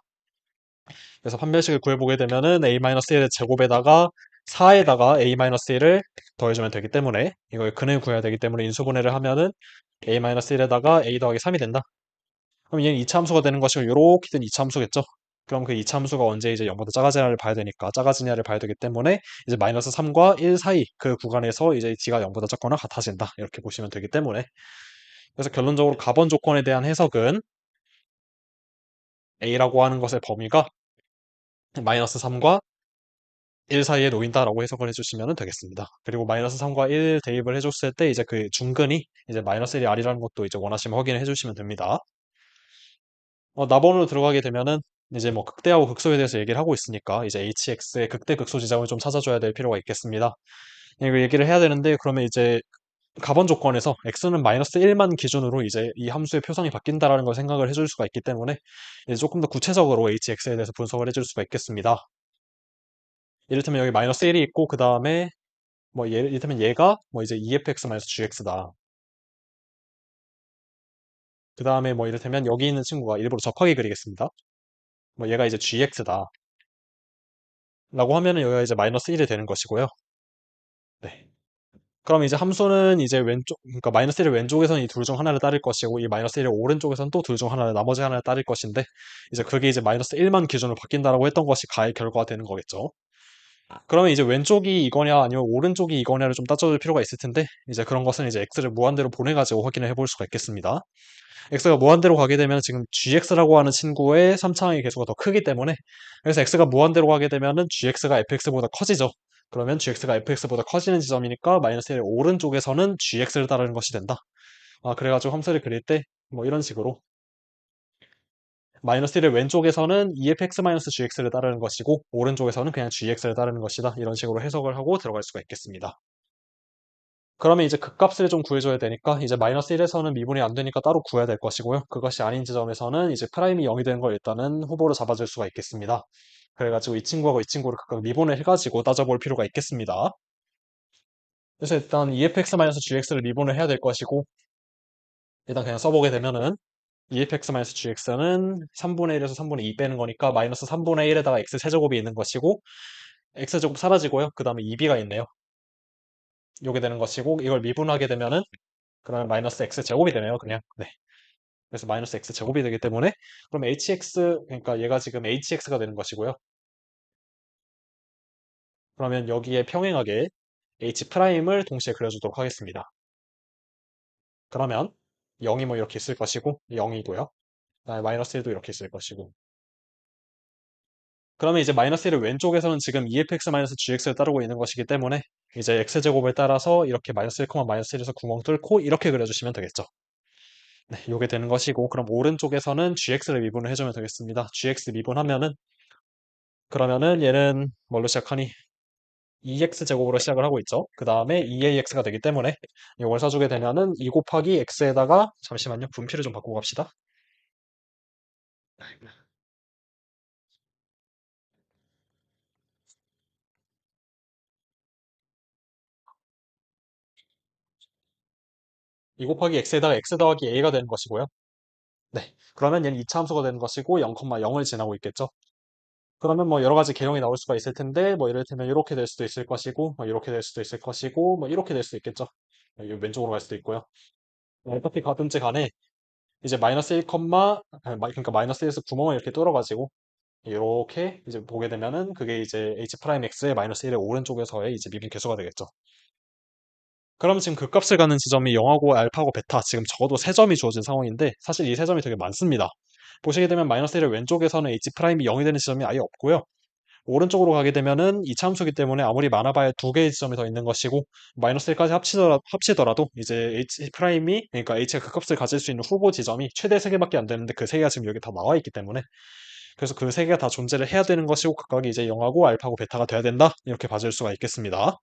그래서 판별식을 구해보게 되면은 a-1의 제곱에다가 4에다가 a-1을 더해주면 되기 때문에 이걸 근을 구해야 되기 때문에 인수분해를 하면은 a-1에다가 a 더하기 3이 된다. 그럼 얘는 2차 함수가 되는 것이고 이렇게 된 2차 함수겠죠. 그럼 그 2차 함수가 언제 이제 0보다 작아지냐를 봐야 되니까 작아지냐를 봐야 되기 때문에 이제 마이너스 3과 1 사이 그 구간에서 이제 D가 0보다 작거나 같아진다. 이렇게 보시면 되기 때문에 그래서 결론적으로 가번 조건에 대한 해석은 A라고 하는 것의 범위가 마이너스 3과 1 사이에 놓인다라고 해석을 해주시면 되겠습니다. 그리고 마이너스 3과 1 대입을 해줬을 때 이제 그 중근이 이제 마이너스 1이 R이라는 것도 이제 원하시면 확인해 주시면 됩니다. 나번으로 들어가게 되면은 이제 뭐 극대하고 극소에 대해서 얘기를 하고 있으니까 이제 hx의 극대 극소 지점을 좀 찾아줘야 될 필요가 있겠습니다. 이거 얘기를 해야 되는데 그러면 이제 가번 조건에서 x는 마이너스 1만 기준으로 이제 이 함수의 표성이 바뀐다라는 걸 생각을 해줄 수가 있기 때문에 이제 조금 더 구체적으로 hx에 대해서 분석을 해줄 수가 있겠습니다. 이를테면 여기 마이너스 1이 있고 그 다음에 뭐 이를테면 얘가 뭐 이제 EFX 마이너스 GX다. 그 다음에 뭐 이를테면 여기 있는 친구가 일부러 접하게 그리겠습니다. 뭐 얘가 이제 GX다. 라고 하면은 여기가 이제 마이너스 1이 되는 것이고요. 네. 그럼 이제 함수는 이제 왼쪽, 그러니까 마이너스 1을 왼쪽에서는 이 둘 중 하나를 따를 것이고, 이 마이너스 1을 오른쪽에서는 또 둘 중 하나를, 나머지 하나를 따를 것인데, 이제 그게 이제 마이너스 1만 기준으로 바뀐다라고 했던 것이 가의 결과가 되는 거겠죠. 그러면 이제 왼쪽이 이거냐, 아니면 오른쪽이 이거냐를 좀 따져줄 필요가 있을 텐데, 이제 그런 것은 이제 x를 무한대로 보내가지고 확인을 해볼 수가 있겠습니다. x가 무한대로 가게 되면 지금 gx라고 하는 친구의 3차항의 개수가 더 크기 때문에 그래서 x가 무한대로 가게 되면은 gx가 fx보다 커지죠. 그러면 gx가 fx보다 커지는 지점이니까 마이너스 1의 오른쪽에서는 gx를 따르는 것이 된다. 그래가지고 함수를 그릴 때 뭐 이런 식으로 마이너스 1의 왼쪽에서는 efx-gx를 따르는 것이고 오른쪽에서는 그냥 gx를 따르는 것이다. 이런 식으로 해석을 하고 들어갈 수가 있겠습니다. 그러면 이제 극값을 좀 구해줘야 되니까 이제 마이너스 1에서는 미분이 안 되니까 따로 구해야 될 것이고요. 그것이 아닌 지점에서는 이제 프라임이 0이 되는 걸 일단은 후보로 잡아줄 수가 있겠습니다. 그래가지고 이 친구하고 이 친구를 각각 미분을 해가지고 따져볼 필요가 있겠습니다. 그래서 일단 EFX-GX를 미분을 해야 될 것이고 일단 그냥 써보게 되면은 EFX-GX는 3분의 1에서 3분의 2 빼는 거니까 마이너스 3분의 1에다가 X 세제곱이 있는 것이고 X제곱 사라지고요. 그 다음에 2B가 있네요. 요게 되는 것이고 이걸 미분하게 되면은 그러면 마이너스 x 제곱이 되네요, 그냥. 네. 그래서 마이너스 x 제곱이 되기 때문에 그럼 hx 그러니까 얘가 지금 hx가 되는 것이고요. 그러면 여기에 평행하게 h 프라임을 동시에 그려주도록 하겠습니다. 그러면 0이 뭐 이렇게 있을 것이고 0이고요. 그다음에 마이너스 1도 이렇게 있을 것이고. 그러면 이제 마이너스 1을 왼쪽에서는 지금 EFX-GX를 따르고 있는 것이기 때문에 이제 x제곱을 따라서 이렇게 마이너스 1, 마이너스 1에서 구멍 뚫고 이렇게 그려주시면 되겠죠. 네, 요게 되는 것이고 그럼 오른쪽에서는 gx를 미분을 해주면 되겠습니다. gx 미분하면은 그러면은 얘는 뭘로 시작하니? 2x제곱으로 시작을 하고 있죠. 그 다음에 2ax가 되기 때문에 이걸 써주게 되면은 2 곱하기 x에다가 잠시만요. 분필을 좀 바꾸고 갑시다. 2 곱하기 x에다가 x 더하기 a가 되는 것이고요. 네. 그러면 얘는 2차 함수가 되는 것이고 0,0을 지나고 있겠죠. 그러면 뭐 여러 가지 개형이 나올 수가 있을 텐데 뭐 이를테면 이렇게 될 수도 있을 것이고 뭐 이렇게 될 수도 있을 것이고 뭐 이렇게 될 수도 있겠죠. 여기 왼쪽으로 갈 수도 있고요. 어차피 가든지 간에 이제 마이너스 1, 그러니까 마이너스 1에서 구멍을 이렇게 뚫어가지고 이렇게 이제 보게 되면은 그게 이제 h 프라임 x의 마이너스 1의 오른쪽에서의 이제 미분 계수가 되겠죠. 그럼 지금 그 값을 가는 지점이 0하고 알파고 베타 지금 적어도 3점이 주어진 상황인데 사실 이 3점이 되게 많습니다. 보시게 되면 마이너스 1의 왼쪽에서는 h 프라임이 0이 되는 지점이 아예 없고요. 오른쪽으로 가게 되면은 이차함수기 때문에 아무리 많아봐야 두 개의 지점이 더 있는 것이고 마이너스 1까지 합치더라도 이제 h 프라임이 그러니까 h가 그 값을 가질 수 있는 후보 지점이 최대 3개밖에 안 되는데 그 3개가 지금 여기 다 나와 있기 때문에 그래서 그 3개가 다 존재를 해야 되는 것이고 각각이 이제 0하고 알파고 베타가 돼야 된다 이렇게 봐줄 수가 있겠습니다.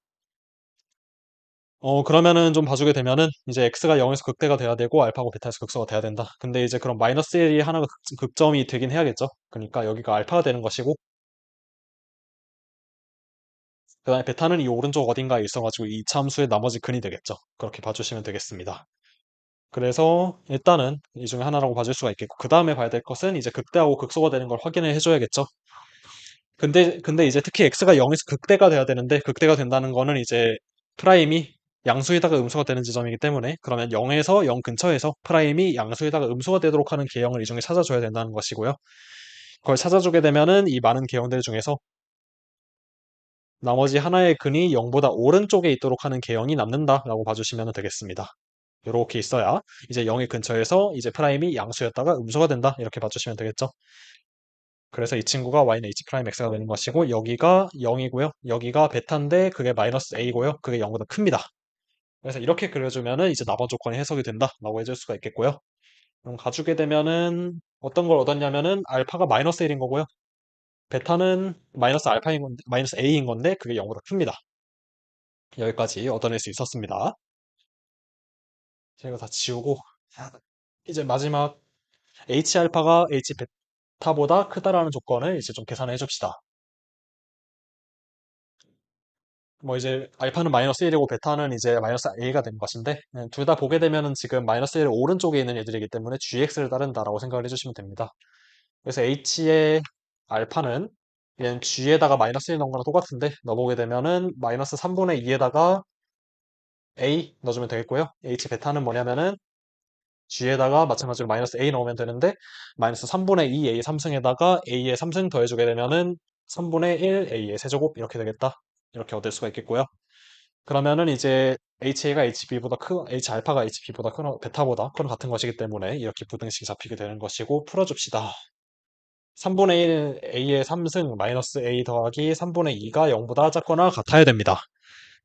그러면은 좀 봐주게 되면은 이제 x가 0에서 극대가 돼야 되고 알파고 베타에서 극소가 돼야 된다. 근데 이제 그럼 마이너스 1이 하나가 극점이 되긴 해야겠죠. 그러니까 여기가 알파가 되는 것이고 그 다음에 베타는 이 오른쪽 어딘가에 있어가지고 이 참수의 나머지 근이 되겠죠. 그렇게 봐주시면 되겠습니다. 그래서 일단은 이 중에 하나라고 봐줄 수가 있겠고 그 다음에 봐야 될 것은 이제 극대하고 극소가 되는 걸 확인을 해줘야겠죠. 근데 이제 특히 x가 0에서 극대가 돼야 되는데 극대가 된다는 거는 이제 프라임이 양수에다가 음수가 되는 지점이기 때문에 그러면 0에서 0 근처에서 프라임이 양수에다가 음수가 되도록 하는 계형을 이 중에 찾아줘야 된다는 것이고요. 그걸 찾아주게 되면은 이 많은 계형들 중에서 나머지 하나의 근이 0보다 오른쪽에 있도록 하는 계형이 남는다라고 봐주시면 되겠습니다. 이렇게 있어야 이제 0의 근처에서 이제 프라임이 양수였다가 음수가 된다 이렇게 봐주시면 되겠죠. 그래서 이 친구가 y는 h 프라임 x가 되는 것이고 여기가 0이고요. 여기가 베타인데 그게 마이너스 a고요. 그게 0보다 큽니다. 그래서 이렇게 그려주면은 이제 나번 조건이 해석이 된다라고 해줄 수가 있겠고요. 그럼 가주게 되면은 어떤 걸 얻었냐면은 알파가 마이너스 1인 거고요. 베타는 마이너스 알파인 건데 마이너스 a인 건데 그게 0보다 큽니다. 여기까지 얻어낼 수 있었습니다. 제가 다 지우고 이제 마지막 h 알파가 h 베타보다 크다라는 조건을 이제 좀 계산해 줍시다. 뭐 이제 알파는 마이너스 1이고 베타는 이제 마이너스 a가 된 것인데 둘 다 보게 되면은 지금 마이너스 1 오른쪽에 있는 애들이기 때문에 gx를 따른다라고 생각을 해주시면 됩니다. 그래서 h의 알파는 얘는 g에다가 마이너스 1 넣은 거랑 똑같은데 넣어보게 되면은 마이너스 3분의 2에다가 a 넣어주면 되겠고요. h 베타는 뭐냐면은 g에다가 마찬가지로 마이너스 a 넣으면 되는데 마이너스 3분의 2 a 3승에다가 a의 3승 더해주게 되면은 3분의 1 a의 세제곱 이렇게 되겠다. 이렇게 얻을 수가 있겠고요. 그러면은 이제 HA가 HB보다 H 알파가 HB보다 큰, 베타보다 큰 같은 것이기 때문에 이렇게 부등식이 잡히게 되는 것이고 풀어줍시다. 3분의 1 A의 3승 마이너스 A 더하기 3분의 2가 0보다 작거나 같아야 됩니다.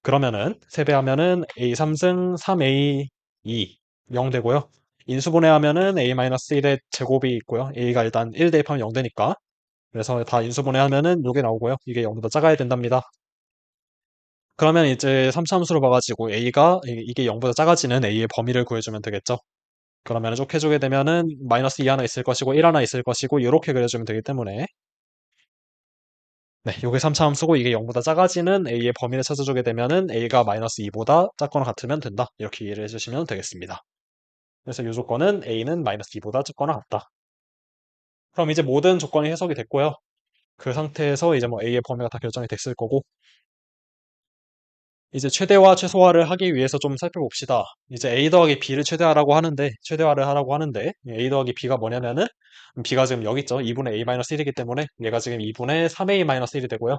그러면은 세배하면은 A 3승 3A 2 0 되고요. 인수분해하면은 A 마이너스 1의 제곱이 있고요. A가 일단 1 대입하면 0 되니까 그래서 다 인수분해하면은 이게 나오고요. 이게 0보다 작아야 된답니다. 그러면 이제 3차함수로 봐가지고 A가 이게 0보다 작아지는 A의 범위를 구해주면 되겠죠. 그러면 쭉 해주게 되면은 마이너스 2 하나 있을 것이고 1 하나 있을 것이고 이렇게 그려주면 되기 때문에 네, 요게 3차함수고 이게 0보다 작아지는 A의 범위를 찾아주게 되면은 A가 마이너스 2보다 작거나 같으면 된다. 이렇게 이해를 해주시면 되겠습니다. 그래서 이 조건은 A는 마이너스 2보다 작거나 같다. 그럼 이제 모든 조건이 해석이 됐고요. 그 상태에서 이제 뭐 A의 범위가 다 결정이 됐을 거고 이제 최대화, 최소화를 하기 위해서 좀 살펴봅시다. 이제 a 더하기 b를 최대화를 하라고 하는데, a 더하기 b가 뭐냐면은, b가 지금 여기 있죠. 2분의 a-1이기 때문에, 얘가 지금 2분의 3a-1이 되고요.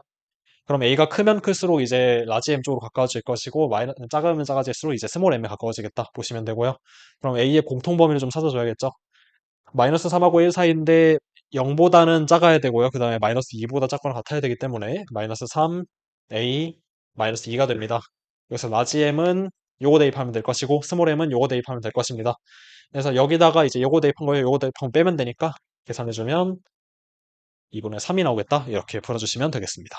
그럼 a가 크면 클수록 이제 라지 m 쪽으로 가까워질 것이고, 작으면 작아질수록 이제 스몰 m에 가까워지겠다. 보시면 되고요. 그럼 a의 공통 범위를 좀 찾아줘야겠죠. 마이너스 3하고 1 사이인데, 0보다는 작아야 되고요. 그 다음에 마이너스 2보다 작거나 같아야 되기 때문에, 마이너스 3, a, 마이너스 2가 됩니다. 그래서 라지 m은 요거 대입하면 될 것이고 스몰 m은 요거 대입하면 될 것입니다. 그래서 여기다가 이제 요거 대입한 거예요. 요거 대입한 거 빼면 되니까 계산해주면 2분의 3이 나오겠다. 이렇게 풀어주시면 되겠습니다.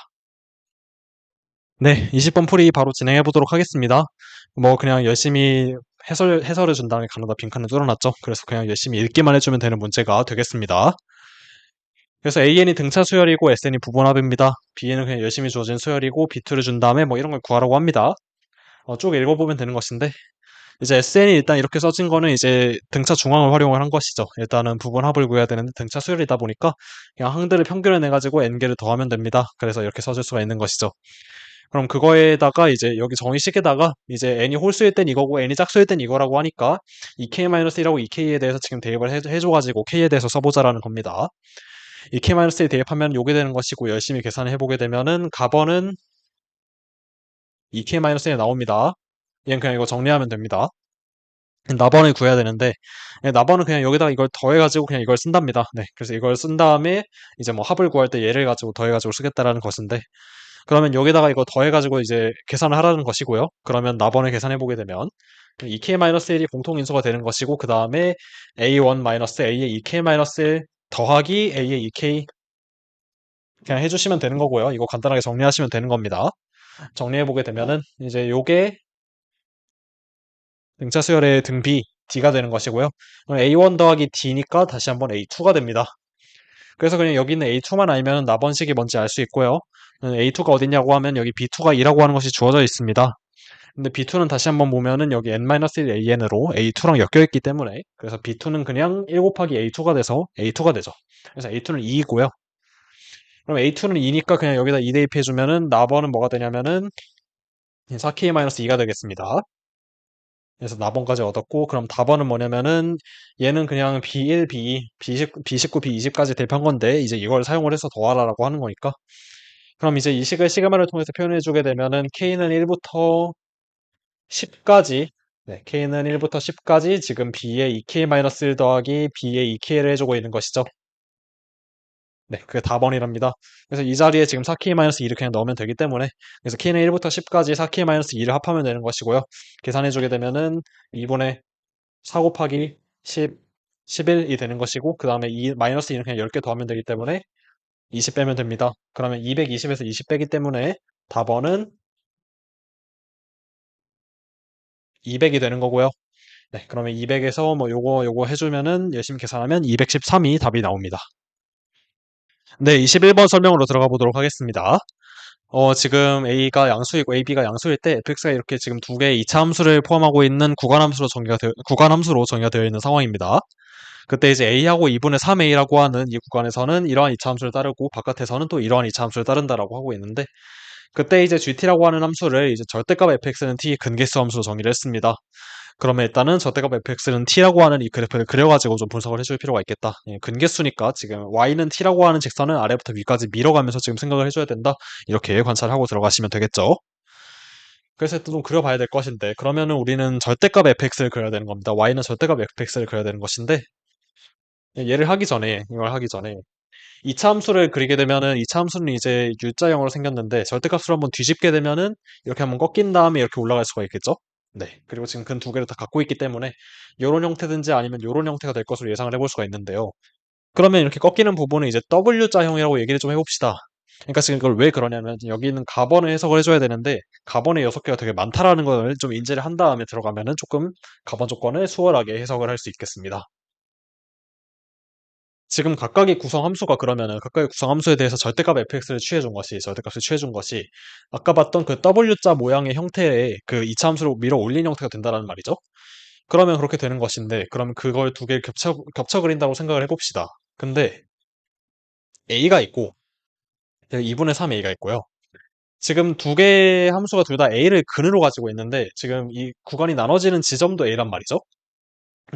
네, 20번 풀이 바로 진행해 보도록 하겠습니다. 뭐 그냥 열심히 해설을 준 다음에 가로다 빈칸을 뚫어놨죠. 그래서 그냥 열심히 읽기만 해주면 되는 문제가 되겠습니다. 그래서 AN이 등차 수열이고 SN이 부분합입니다. B는 그냥 열심히 주어진 수열이고 B2를 준 다음에 뭐 이런 걸 구하라고 합니다. 쭉 읽어보면 되는 것인데 이제 SN이 일단 이렇게 써진 거는 이제 등차 중앙을 활용을 한 것이죠. 일단은 부분합을 구해야 되는데 등차 수열이다 보니까 그냥 항들을 평균을 내가지고 n개를 더하면 됩니다. 그래서 이렇게 써줄 수가 있는 것이죠. 그럼 그거에다가 이제 여기 정의식에다가 이제 n이 홀수일 땐 이거고 n이 짝수일 땐 이거라고 하니까 2k-1하고 2k에 대해서 지금 대입을 해줘가지고 k에 대해서 써보자라는 겁니다. 2k-1 대입하면 요게 되는 것이고 열심히 계산을 해보게 되면은 값어는 2k-1 나옵니다. 얘는 그냥 이거 정리하면 됩니다. 나번을 구해야 되는데, 나번은 그냥 여기다가 이걸 더해가지고 그냥 이걸 쓴답니다. 네, 그래서 이걸 쓴 다음에 이제 뭐 합을 구할 때 얘를 가지고 더해가지고 쓰겠다라는 것인데, 그러면 여기다가 이거 더해가지고 이제 계산을 하라는 것이고요. 그러면 나번을 계산해보게 되면 2k-1이 공통인수가 되는 것이고, 그 다음에 a1-a의 2k-1 더하기 a의 2k 그냥 해주시면 되는 거고요. 이거 간단하게 정리하시면 되는 겁니다. 정리해보게 되면은 이제 요게 등차 수열의 등비 d가 되는 것이고요. a1 더하기 d니까 다시 한번 a2가 됩니다. 그래서 그냥 여기 있는 a2만 알면 나번식이 뭔지 알 수 있고요. a2가 어딨냐고 하면 여기 b2가 2라고 하는 것이 주어져 있습니다. 근데 b2는 다시 한번 보면은 여기 n-1 an으로 a2랑 엮여있기 때문에, 그래서 b2는 그냥 1 곱하기 a2가 돼서 a2가 되죠. 그래서 a2는 2이고요. 그럼 a2는 2니까 그냥 여기다 2 대입해주면은 나번은 뭐가 되냐면은 4k-2가 되겠습니다. 그래서 나번까지 얻었고, 그럼 답번은 뭐냐면은 얘는 그냥 B1, B2, B19, B20까지 대입한 건데 이제 이걸 사용을 해서 더하라라고 하는 거니까, 그럼 이제 이 식을 시그마를 통해서 표현해 주게 되면은 K는 1부터 10까지, 네, K는 1부터 10까지 지금 B의 2K-1 더하기 B의 2K를 해주고 있는 것이죠. 네, 그게 답번이랍니다. 그래서 이 자리에 지금 4K-2를 그냥 넣으면 되기 때문에, 그래서 K는 1부터 10까지 4K-2를 합하면 되는 것이고요. 계산해 주게 되면은 2분의 4 곱하기 10, 11이 되는 것이고, 그 다음에 마이너스 2는 그냥 10개 더하면 되기 때문에 20 빼면 됩니다. 그러면 220에서 20 빼기 때문에 답번은 200이 되는 거고요. 네, 그러면 200에서 뭐 요거 해주면은 열심히 계산하면 213이 답이 나옵니다. 네, 21번 설명으로 들어가 보도록 하겠습니다. 지금 A가 양수이고 AB가 양수일 때 fx가 이렇게 지금 두 개의 이차 함수를 포함하고 있는 구간함수로 정의가 되어 있는 상황입니다. 그때 이제 A하고 2분의 3A라고 하는 이 구간에서는 이러한 이차함수를 따르고 바깥에서는 또 이러한 이차함수를 따른다라고 하고 있는데, 그때 이제 GT라고 하는 함수를 이제 절대값 fx는 t 근계수 함수로 정의를 했습니다. 그러면 일단은 절대값 fx는 t라고 하는 이 그래프를 그려가지고 좀 분석을 해줄 필요가 있겠다. 근계수니까 지금 y는 t라고 하는 직선을 아래부터 위까지 밀어가면서 지금 생각을 해줘야 된다. 이렇게 관찰하고 들어가시면 되겠죠. 그래서 또 좀 그려봐야 될 것인데, 그러면은 우리는 절대값 fx를 그려야 되는 겁니다. y는 절대값 fx를 그려야 되는 것인데, 이걸 하기 전에, 이차 함수를 그리게 되면은, 이차 함수는 이제 U자형으로 생겼는데, 절대값으로 한번 뒤집게 되면은, 이렇게 한번 꺾인 다음에 이렇게 올라갈 수가 있겠죠? 네. 그리고 지금 근 두 개를 다 갖고 있기 때문에, 요런 형태든지 아니면 요런 형태가 될 것으로 예상을 해볼 수가 있는데요. 그러면 이렇게 꺾이는 부분은 이제 W자형이라고 얘기를 좀 해봅시다. 그러니까 지금 이걸 왜 그러냐면, 여기 있는 가번을 해석을 해줘야 되는데, 가번의 6개가 되게 많다라는 걸 좀 인지를 한 다음에 들어가면은 조금 가번 조건을 수월하게 해석을 할 수 있겠습니다. 지금 각각의 구성함수가, 그러면은 각각의 구성함수에 대해서 절대값을 취해준 것이 아까 봤던 그 W자 모양의 형태의 그 이차함수로 밀어 올린 형태가 된다는 말이죠. 그러면 그렇게 되는 것인데, 그럼 그걸 두 개를 겹쳐 그린다고 생각을 해봅시다. 근데 A가 있고 2분의 3A가 있고요. 지금 두 개의 함수가 둘 다 A를 근으로 가지고 있는데, 지금 이 구간이 나눠지는 지점도 A란 말이죠.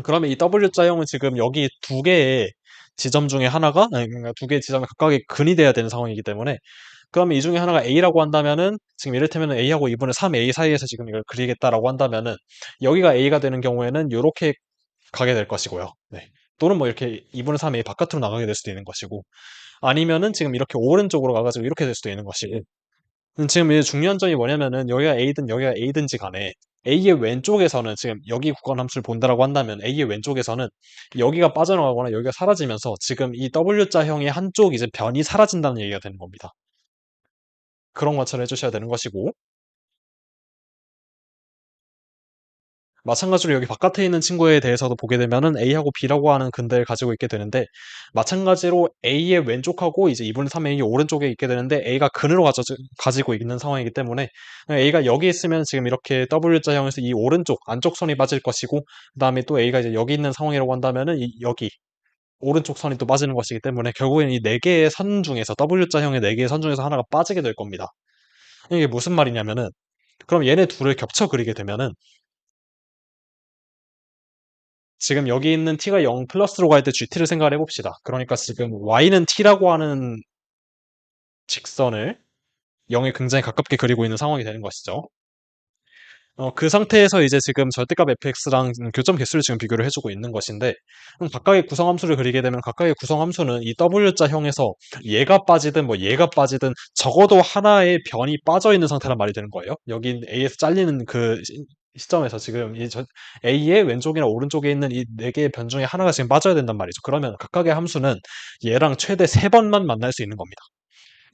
그러면 이 W자형은 지금 여기 두 개의 지점 중에 하나가, 아니, 그러니까 두 개의 지점에 각각의 근이 돼야 되는 상황이기 때문에, 그러면 이 중에 하나가 A라고 한다면은, 지금 이를테면 A하고 2분의 3A 사이에서 지금 이걸 그리겠다라고 한다면은, 여기가 A가 되는 경우에는 이렇게 가게 될 것이고요. 네. 또는 뭐 이렇게 2분의 3A 바깥으로 나가게 될 수도 있는 것이고, 아니면은 지금 이렇게 오른쪽으로 가가지고 이렇게 될 수도 있는 것이, 지금 이제 중요한 점이 뭐냐면은 여기가 A든 여기가 A든지 간에 A의 왼쪽에서는, 지금 여기 구간 함수를 본다라고 한다면 A의 왼쪽에서는 여기가 빠져나가거나 여기가 사라지면서 지금 이 W자형의 한쪽 이제 변이 사라진다는 얘기가 되는 겁니다. 그런 관찰을 해주셔야 되는 것이고, 마찬가지로 여기 바깥에 있는 친구에 대해서도 보게 되면은 A하고 B라고 하는 근대를 가지고 있게 되는데, 마찬가지로 A의 왼쪽하고 이제 2분의 3A 오른쪽에 있게 되는데, A가 근으로 가지고 있는 상황이기 때문에 A가 여기 있으면 지금 이렇게 W자형에서 이 오른쪽 안쪽 선이 빠질 것이고, 그 다음에 또 A가 이제 여기 있는 상황이라고 한다면은 여기 오른쪽 선이 또 빠지는 것이기 때문에 결국에는 이 네 개의 선 중에서, W자형의 네 개의 선 중에서 하나가 빠지게 될 겁니다. 이게 무슨 말이냐면은, 그럼 얘네 둘을 겹쳐 그리게 되면은, 지금 여기 있는 t가 0 플러스로 갈 때 gt를 생각을 해봅시다. 그러니까 지금 y는 t라고 하는 직선을 0에 굉장히 가깝게 그리고 있는 상황이 되는 것이죠. 그 상태에서 이제 지금 절대값 fx랑 교점 개수를 지금 비교를 해주고 있는 것인데, 각각의 구성함수를 그리게 되면 각각의 구성함수는 이 W자형에서 얘가 빠지든 뭐 얘가 빠지든 적어도 하나의 변이 빠져 있는 상태란 말이 되는 거예요. 여기 A에서 잘리는 그 시점에서 지금 A의 왼쪽이나 오른쪽에 있는 이 네 개의 변 중에 하나가 지금 빠져야 된단 말이죠. 그러면 각각의 함수는 얘랑 최대 세 번만 만날 수 있는 겁니다.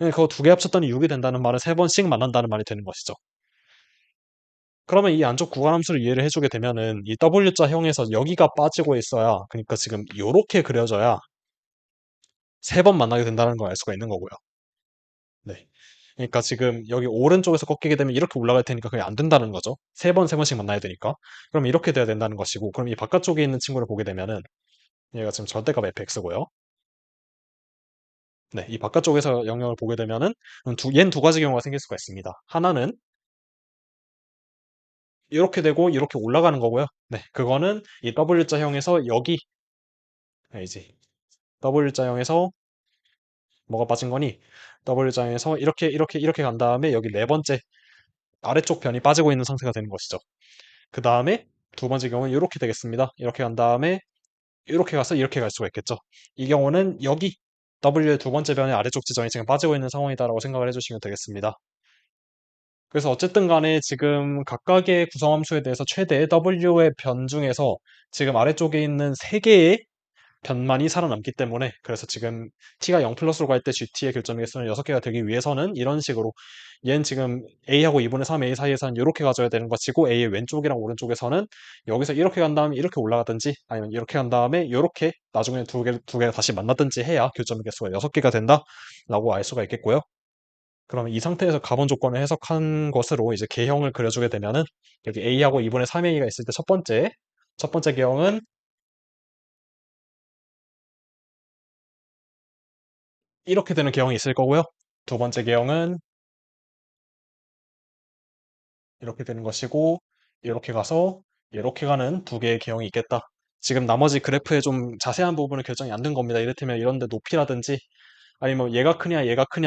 그거 두 개 합쳤더니 6이 된다는 말은 세 번씩 만난다는 말이 되는 것이죠. 그러면 이 안쪽 구간함수를 이해를 해주게 되면은 이 W자형에서 여기가 빠지고 있어야, 그러니까 지금 요렇게 그려져야 세 번 만나게 된다는 걸 알 수가 있는 거고요. 네. 그러니까 지금 여기 오른쪽에서 꺾이게 되면 이렇게 올라갈 테니까 그게 안 된다는 거죠. 세 번, 세 번씩 만나야 되니까. 그럼 이렇게 돼야 된다는 것이고, 그럼 이 바깥쪽에 있는 친구를 보게 되면은 얘가 지금 절대값 fx고요. 네, 이 바깥쪽에서 영역을 보게 되면은 얘는 두 가지 경우가 생길 수가 있습니다. 하나는 이렇게 되고 이렇게 올라가는 거고요. 네, 그거는 이 W자형에서 여기, 이제 W자형에서 뭐가 빠진 거니? W자형에서 이렇게 간 다음에 여기 네 번째 아래쪽 변이 빠지고 있는 상태가 되는 것이죠. 그 다음에 두 번째 경우는 이렇게 되겠습니다. 이렇게 간 다음에 이렇게 가서 이렇게 갈 수가 있겠죠. 이 경우는 여기 W의 두 번째 변의 아래쪽 지점이 지금 빠지고 있는 상황이다라고 생각을 해주시면 되겠습니다. 그래서 어쨌든 간에 지금 각각의 구성함수에 대해서 최대 W의 변 중에서 지금 아래쪽에 있는 세 개의 변만이 살아남기 때문에, 그래서 지금 t가 0 플러스로 갈 때 gt의 결점의 개수는 6개가 되기 위해서는 이런 식으로 얘는 지금 a하고 2분의 3a 사이에서는 이렇게 가져야 되는 것이고, a의 왼쪽이랑 오른쪽에서는 여기서 이렇게 간 다음에 이렇게 올라가든지 아니면 이렇게 간 다음에 이렇게 나중에 두 개가 다시 만나든지 해야 교점의 개수가 6개가 된다라고 알 수가 있겠고요. 그러면 이 상태에서 가본 조건을 해석한 것으로 이제 개형을 그려주게 되면은 여기 a하고 2분의 3a가 있을 때 첫 번째 개형은 이렇게 되는 개형이 있을 거고요. 두 번째 개형은 이렇게 되는 것이고, 이렇게 가서 이렇게 가는 두 개의 개형이 있겠다. 지금 나머지 그래프의 좀 자세한 부분은 결정이 안 된 겁니다. 이를테면 이런데 높이라든지 아니면 얘가 크냐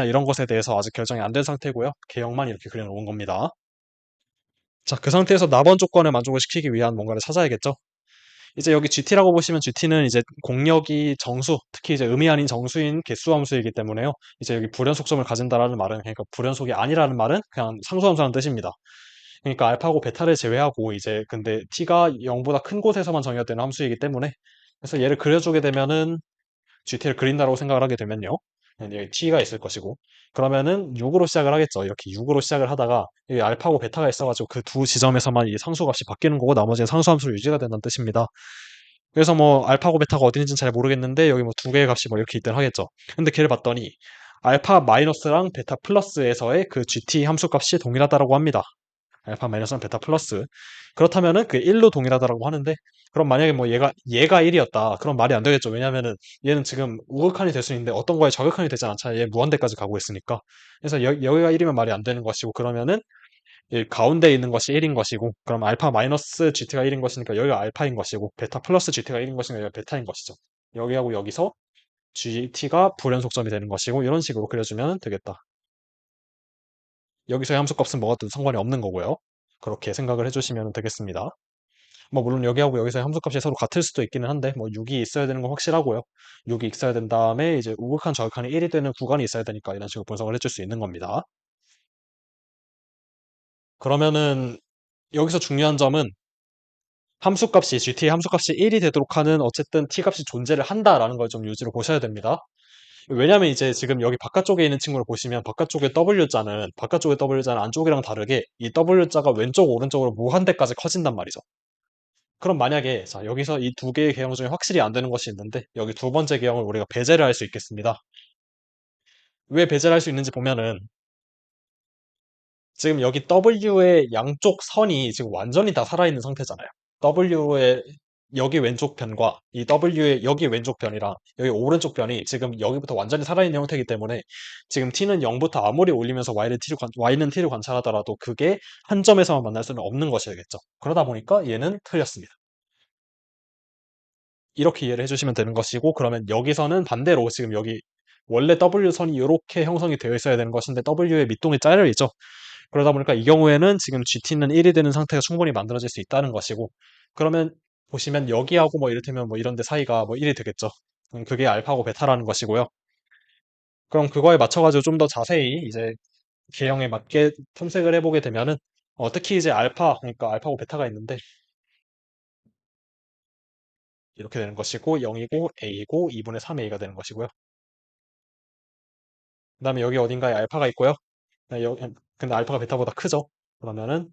이런 것에 대해서 아직 결정이 안 된 상태고요. 개형만 이렇게 그려놓은 겁니다. 자, 그 상태에서 나번 조건을 만족을 시키기 위한 뭔가를 찾아야겠죠. 이제 여기 GT라고 보시면 GT는 이제 공력이 정수, 특히 이제 음이 아닌 정수인 개수함수이기 때문에요. 이제 여기 불연속점을 가진다라는 말은, 그러니까 불연속이 아니라는 말은 그냥 상수함수라는 뜻입니다. 그러니까 알파고 베타를 제외하고 이제 근데 t가 0보다 큰 곳에서만 정의가 되는 함수이기 때문에, 그래서 얘를 그려주게 되면은 GT를 그린다고 생각을 하게 되면요. 여기 t가 있을 것이고, 그러면은 6으로 시작을 하겠죠. 이렇게 6으로 시작을 하다가 여기 알파고 베타가 있어가지고 그 두 지점에서만 이 상수값이 바뀌는 거고 나머지는 상수함수로 유지가 된다는 뜻입니다. 그래서 뭐 알파고 베타가 어디는지는 잘 모르겠는데 여기 뭐 두 개의 값이 뭐 이렇게 있든 하겠죠. 근데 걔를 봤더니 알파 마이너스랑 베타 플러스에서의 그 GT 함수값이 동일하다라고 합니다. 알파 마이너스랑 베타 플러스. 그렇다면은 그 1로 동일하다라고 하는데, 그럼 만약에 뭐 얘가 1이었다. 그럼 말이 안 되겠죠. 왜냐면은 얘는 지금 우극한이 될 수 있는데 어떤 거에 저극한이 되지 않잖아요. 얘 무한대까지 가고 있으니까. 그래서 여기가 1이면 말이 안 되는 것이고, 그러면은 이 가운데 있는 것이 1인 것이고, 그럼 알파 마이너스 GT가 1인 것이니까 여기가 알파인 것이고, 베타 플러스 GT가 1인 것이니까 여기가 베타인 것이죠. 여기하고 여기서 GT가 불연속점이 되는 것이고, 이런 식으로 그려주면 되겠다. 여기서의 함수값은 뭐가 든 상관이 없는 거고요. 그렇게 생각을 해주시면 되겠습니다. 뭐 물론 여기하고 여기서의 함수값이 서로 같을 수도 있기는 한데 뭐 6이 있어야 되는 건 확실하고요. 6이 있어야 된 다음에 이제 우극한 저극한이 1이 되는 구간이 있어야 되니까 이런 식으로 분석을 해줄 수 있는 겁니다. 그러면은 여기서 중요한 점은 함수값이 GT의 함수값이 1이 되도록 하는 어쨌든 t값이 존재를 한다라는 걸 좀 유지로 보셔야 됩니다. 왜냐면 이제 지금 여기 바깥쪽에 있는 친구를 보시면 바깥쪽에 W자는 안쪽이랑 다르게 이 W자가 왼쪽 오른쪽으로 무한대까지 커진단 말이죠. 그럼 만약에 자 여기서 이 두 개의 개형 중에 확실히 안 되는 것이 있는데 여기 두 번째 개형을 우리가 배제를 할 수 있겠습니다. 왜 배제를 할 수 있는지 보면은 지금 여기 W의 양쪽 선이 지금 완전히 다 살아있는 상태잖아요. W의 여기 왼쪽 변과 이 W의 여기 왼쪽 변이랑 여기 오른쪽 변이 지금 여기부터 완전히 살아있는 형태이기 때문에 지금 T는 0부터 아무리 올리면서 Y는 T를 관찰하더라도 그게 한 점에서만 만날 수는 없는 것이겠죠. 그러다 보니까 얘는 틀렸습니다. 이렇게 이해를 해주시면 되는 것이고, 그러면 여기서는 반대로 지금 여기 원래 W선이 이렇게 형성이 되어 있어야 되는 것인데 W의 밑동이 잘려 있죠. 그러다 보니까 이 경우에는 지금 GT는 1이 되는 상태가 충분히 만들어질 수 있다는 것이고, 그러면 보시면 여기하고 뭐 이를테면 뭐 이런 데 사이가 뭐 1이 되겠죠. 그게 알파고 베타라는 것이고요. 그럼 그거에 맞춰가지고 좀 더 자세히 이제 개형에 맞게 탐색을 해보게 되면은 특히 이제 알파, 그러니까 알파고 베타가 있는데 이렇게 되는 것이고 0이고 A이고 2분의 3A가 되는 것이고요. 그 다음에 여기 어딘가에 알파가 있고요. 근데 알파가 베타보다 크죠? 그러면은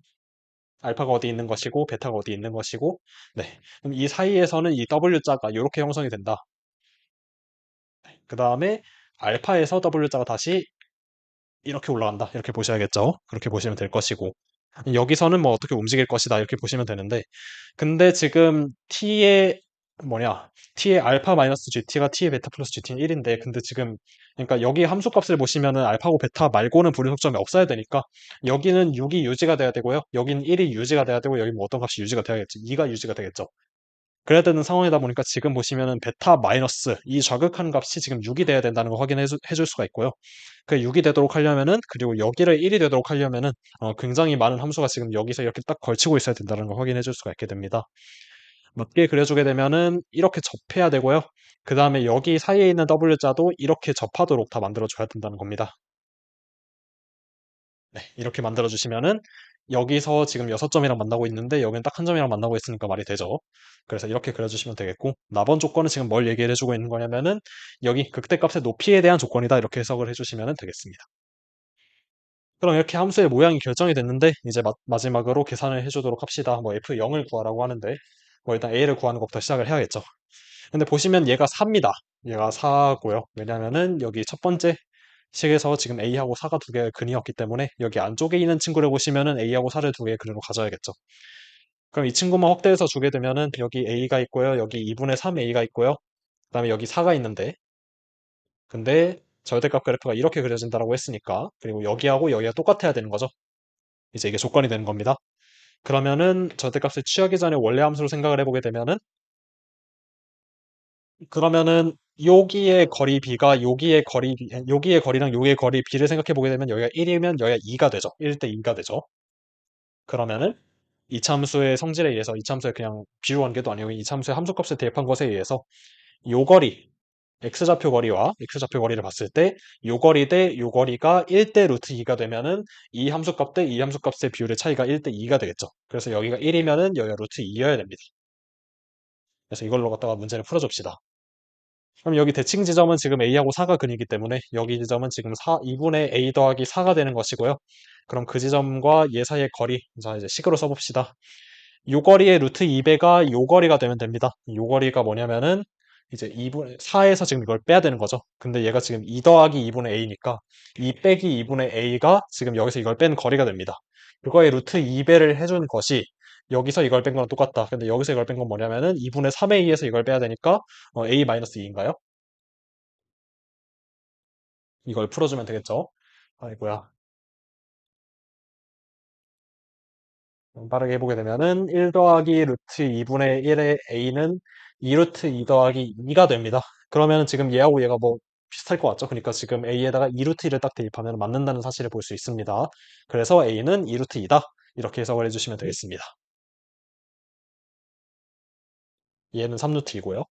알파가 어디 있는 것이고 베타가 어디 있는 것이고 네. 그럼 이 사이에서는 이 W자가 이렇게 형성이 된다. 그 다음에 알파에서 W자가 다시 이렇게 올라간다. 이렇게 보셔야겠죠? 그렇게 보시면 될 것이고 여기서는 뭐 어떻게 움직일 것이다. 이렇게 보시면 되는데 근데 지금 T의 알파 마이너스 GT가 T의 베타 플러스 GT는 1인데 근데 지금 그러니까 여기 함수값을 보시면은 알파고 베타 말고는 불이속점이 없어야 되니까 여기는 6이 유지가 돼야 되고요. 여기는 1이 유지가 돼야 되고 여기 뭐 어떤 값이 유지가 돼야겠죠. 2가 유지가 되겠죠. 그래야 되는 상황이다 보니까 지금 보시면은 베타 마이너스 이 좌극한 값이 지금 6이 돼야 된다는 걸 해줄 수가 있고요. 그 6이 되도록 하려면은 그리고 여기를 1이 되도록 하려면은 굉장히 많은 함수가 지금 여기서 이렇게 딱 걸치고 있어야 된다는 걸 확인해 줄 수가 있게 됩니다. 맞게 그려주게 되면은 이렇게 접해야 되고요. 그 다음에 여기 사이에 있는 W자도 이렇게 접하도록 다 만들어줘야 된다는 겁니다. 네, 이렇게 만들어주시면은 여기서 지금 6점이랑 만나고 있는데 여기는 딱 한 점이랑 만나고 있으니까 말이 되죠. 그래서 이렇게 그려주시면 되겠고 나번 조건은 지금 뭘 얘기를 해주고 있는 거냐면은 여기 극대값의 높이에 대한 조건이다 이렇게 해석을 해주시면 되겠습니다. 그럼 이렇게 함수의 모양이 결정이 됐는데 이제 마지막으로 계산을 해주도록 합시다. 뭐 F0을 구하라고 하는데 뭐 일단 A를 구하는 것부터 시작을 해야겠죠. 근데 보시면 얘가 4입니다. 얘가 4고요. 왜냐면은 여기 첫 번째 식에서 지금 A하고 4가 두 개의 근이었기 때문에 여기 안쪽에 있는 친구를 보시면은 A하고 4를 두 개의 근으로 가져야겠죠. 그럼 이 친구만 확대해서 주게 되면은 여기 A가 있고요. 여기 2분의 3A가 있고요. 그다음에 여기 4가 있는데 근데 절대값 그래프가 이렇게 그려진다라고 했으니까 그리고 여기하고 여기가 똑같아야 되는 거죠. 이제 이게 조건이 되는 겁니다. 그러면은 절대값을 취하기 전에 원래 함수로 생각을 해보게 되면은 그러면은 여기의 거리 b가 여기의 거리랑 여기의 거리 b를 생각해 보게 되면 여기가 1이면 여기가 2가 되죠. 1대 2가 되죠. 그러면은 이차함수의 성질에 의해서 이차함수의 그냥 비유 관계도 아니고 이차함수의 함수값을 대입한 것에 의해서 요 거리 x좌표 거리와 x좌표 거리를 봤을 때 요 거리 대 요 거리가 1대 루트 2가 되면은 이 함수값 대 이 함수값의 비율의 차이가 1대 2가 되겠죠. 그래서 여기가 1이면은 여기가 루트 2여야 됩니다. 그래서 이걸로 갖다가 문제를 풀어줍시다. 그럼 여기 대칭 지점은 지금 A하고 4가 근이기 때문에 여기 지점은 지금 2분의 A 더하기 4가 되는 것이고요. 그럼 그 지점과 얘 사이의 거리, 자 이제 식으로 써봅시다. 요 거리의 루트 2배가 요 거리가 되면 됩니다. 요 거리가 뭐냐면은 이제 2분 4에서 지금 이걸 빼야 되는 거죠. 근데 얘가 지금 2 더하기 2분의 A니까 2 빼기 2분의 A가 지금 여기서 이걸 뺀 거리가 됩니다. 그거의 루트 2배를 해준 것이 여기서 이걸 뺀 거랑 똑같다. 근데 여기서 이걸 뺀 건 뭐냐면은 2분의 3A에서 이걸 빼야 되니까 A-2인가요? 이걸 풀어주면 되겠죠? 아이고야. 빠르게 해보게 되면은 1 더하기 루트 2분의 1의 a는 2 루트 2 더하기 2가 됩니다. 그러면 지금 얘하고 얘가 뭐 비슷할 것 같죠? 그러니까 지금 a에다가 2 루트 2를 딱 대입하면 맞는다는 사실을 볼 수 있습니다. 그래서 a는 2 루트 2다. 이렇게 해석을 해주시면 되겠습니다. 얘는 3 루트 2고요.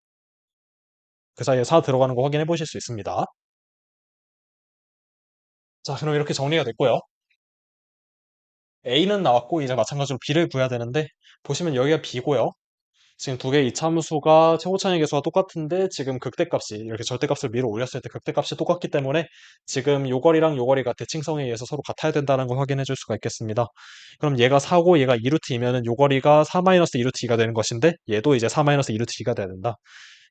그 사이에 4 들어가는 거 확인해 보실 수 있습니다. 자, 그럼 이렇게 정리가 됐고요. a는 나왔고 이제 마찬가지로 b를 구해야 되는데 보시면 여기가 b고요. 지금 두 개의 이차함수가 최고차이 계수가 똑같은데 지금 극대값이 이렇게 절대값을 밀어 올렸을 때 극대값이 똑같기 때문에 지금 요 거리랑 요 거리가 대칭성에 의해서 서로 같아야 된다는 걸 확인해 줄 수가 있겠습니다. 그럼 얘가 4고 얘가 2루트 2면은 요 거리가 4-2루트 2가 되는 것인데 얘도 이제 4-2루트 2가 돼야 된다.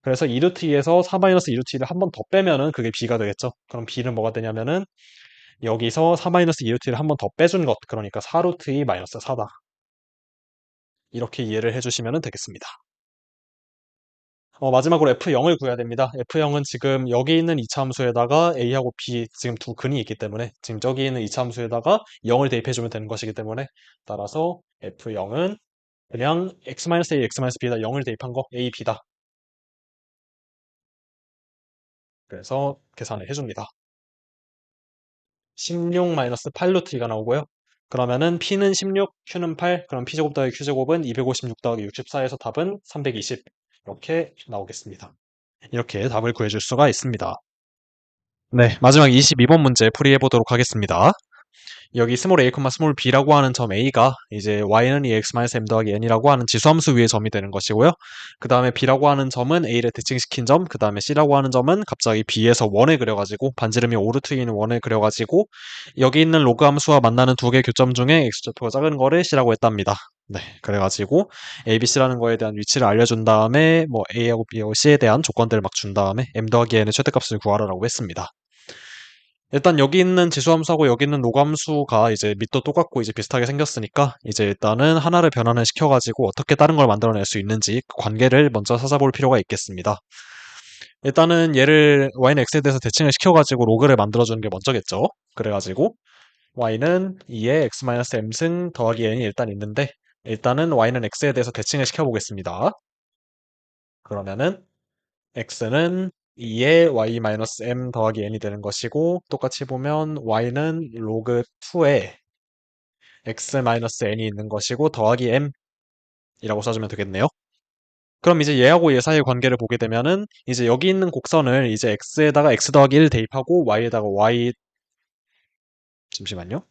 그래서 2루트 2에서 4-2루트 2를 한 번 더 빼면은 그게 b가 되겠죠. 그럼 b는 뭐가 되냐면은 여기서 4-2루트 2를 한 번 더 빼준 것 그러니까 4루트 2 마이너스 4다. 이렇게 이해를 해주시면 되겠습니다. 마지막으로 F0을 구해야 됩니다. F0은 지금 여기 있는 이차함수에다가 A하고 B 지금 두 근이 있기 때문에 지금 저기 있는 이차함수에다가 0을 대입해주면 되는 것이기 때문에 따라서 F0은 그냥 x-a, x-b에다 0을 대입한 거 A, B다. 그래서 계산을 해줍니다. 16-8루트 2가 나오고요. 그러면은 P는 16, Q는 8, 그럼 P제곱 더하기 Q제곱은 256 더하기 64에서 답은 320. 이렇게 나오겠습니다. 이렇게 답을 구해줄 수가 있습니다. 네, 마지막 22번 문제 풀이해 보도록 하겠습니다. 여기 스몰 a, 스몰 b라고 하는 점 a가 이제 y는 2x-m 더하기 n이라고 하는 지수함수 위의 점이 되는 것이고요. 그 다음에 b라고 하는 점은 a를 대칭시킨 점, 그 다음에 c라고 하는 점은 갑자기 b에서 원을 그려가지고 반지름이 5루트인 원을 그려가지고 여기 있는 로그 함수와 만나는 두 개의 교점 중에 x좌표가 작은 거를 c라고 했답니다. 네, 그래가지고 a, b, c라는 거에 대한 위치를 알려준 다음에 뭐 a하고 b하고 c에 대한 조건들을 막 준 다음에 m 더하기 n의 최대값을 구하라고 했습니다. 일단 여기 있는 지수함수하고 여기 있는 로함수가 이제 밑도 똑같고 이제 비슷하게 생겼으니까 이제 일단은 하나를 변환을 시켜가지고 어떻게 다른 걸 만들어낼 수 있는지 그 관계를 먼저 찾아볼 필요가 있겠습니다. 일단은 얘를 y는 x에 대해서 대칭을 시켜가지고 로그를 만들어주는 게 먼저겠죠. 그래가지고 y는 2의 x-m승 더하기 n이 일단 있는데 일단은 y는 x에 대해서 대칭을 시켜보겠습니다. 그러면은 x는 2의 y-m 더하기 n이 되는 것이고 똑같이 보면 y는 로그 2의 x-n이 있는 것이고 더하기 m이라고 써주면 되겠네요. 그럼 이제 얘하고 얘 사이의 관계를 보게 되면은 이제 여기 있는 곡선을 이제 x에다가 x 더하기 1 대입하고 y에다가 y 잠시만요.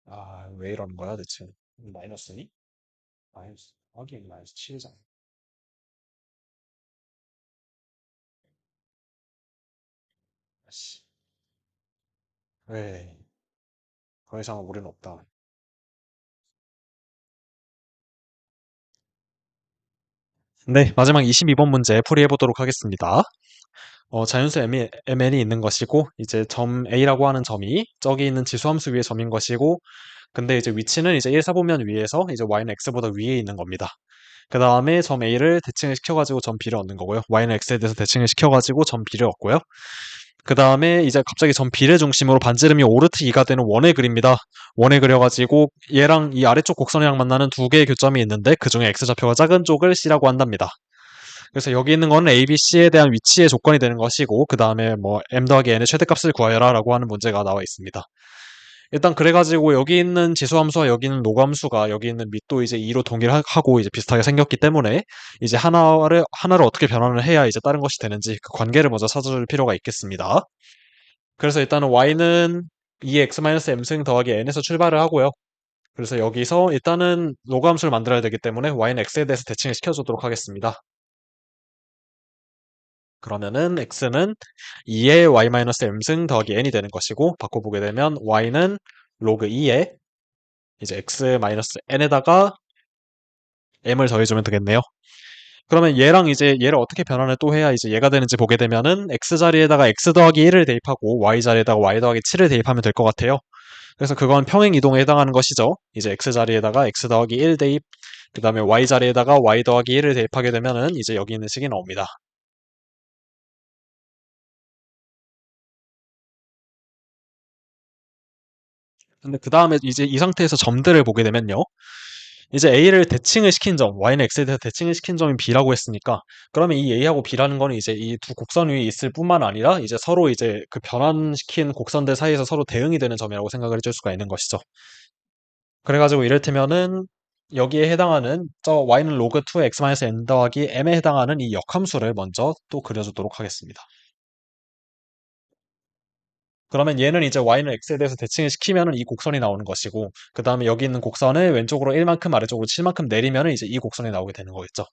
아, 왜 이러는 거야 대체? 마이너스니? 마이너스 더하기 마이너스 7이잖아. 아씨. 왜? 더 이상 우리는 없다. 네, 마지막 22번 문제 풀이해 보도록 하겠습니다. 자연수 mn이 있는 것이고 이제 점 A라고 하는 점이 저기 있는 지수함수 위의 점인 것이고 근데 이제 위치는 이제 1, 4보면 위에서 이제 y는 x보다 위에 있는 겁니다. 그 다음에 점 A를 대칭을 시켜가지고 점 B를 얻는 거고요. y는 x에 대해서 대칭을 시켜가지고 점 B를 얻고요. 그 다음에 이제 갑자기 점 B를 중심으로 반지름이 5루트 2가 되는 원을 그립니다. 원을 그려가지고 얘랑 이 아래쪽 곡선이랑 만나는 두 개의 교점이 있는데 그 중에 x좌표가 작은 쪽을 C라고 한답니다. 그래서 여기 있는 거는 A, B, C에 대한 위치의 조건이 되는 것이고 그 다음에 뭐 m 더하기 n의 최대값을 구하여라 라고 하는 문제가 나와 있습니다. 일단 그래가지고 여기 있는 지수함수와 여기 있는 노함수가 여기 있는 밑도 이제 2로 동일하고 이제 비슷하게 생겼기 때문에 이제 하나를 어떻게 변환을 해야 이제 다른 것이 되는지 그 관계를 먼저 찾아줄 필요가 있겠습니다. 그래서 일단은 y는 2x-m승 더하기 n에서 출발을 하고요. 그래서 여기서 일단은 로그함수를 만들어야 되기 때문에 y는 x에 대해서 대칭을 시켜주도록 하겠습니다. 그러면은 x는 2의 y-m승 더하기 n이 되는 것이고 바꿔보게 되면 y는 로그 2의 이제 x-n에다가 m을 더해주면 되겠네요. 그러면 얘랑 이제 얘를 어떻게 변환을 또 해야 이제 얘가 되는지 보게 되면은 x 자리에다가 x 더하기 1을 대입하고 y 자리에다가 y 더하기 7을 대입하면 될 것 같아요. 그래서 그건 평행 이동에 해당하는 것이죠. 이제 x 자리에다가 x 더하기 1 대입, 그 다음에 y 자리에다가 y 더하기 1을 대입하게 되면은 이제 여기 있는 식이 나옵니다. 근데 그 다음에 이제 이 상태에서 점들을 보게 되면요. 이제 A를 대칭을 시킨 점, Y는 X에 대해서 대칭을 시킨 점이 B라고 했으니까, 그러면 이 A하고 B라는 거는 이제 이 두 곡선 위에 있을 뿐만 아니라, 이제 서로 이제 그 변환시킨 곡선들 사이에서 서로 대응이 되는 점이라고 생각을 해줄 수가 있는 것이죠. 그래가지고 이를테면은, 여기에 해당하는, Y는 로그 2의 X-N 더하기 M에 해당하는 이 역함수를 먼저 또 그려주도록 하겠습니다. 그러면 얘는 이제 y는 x에 대해서 대칭을 시키면은 이 곡선이 나오는 것이고, 그 다음에 여기 있는 곡선을 왼쪽으로 1만큼 아래쪽으로 7만큼 내리면은 이제 이 곡선이 나오게 되는 거겠죠.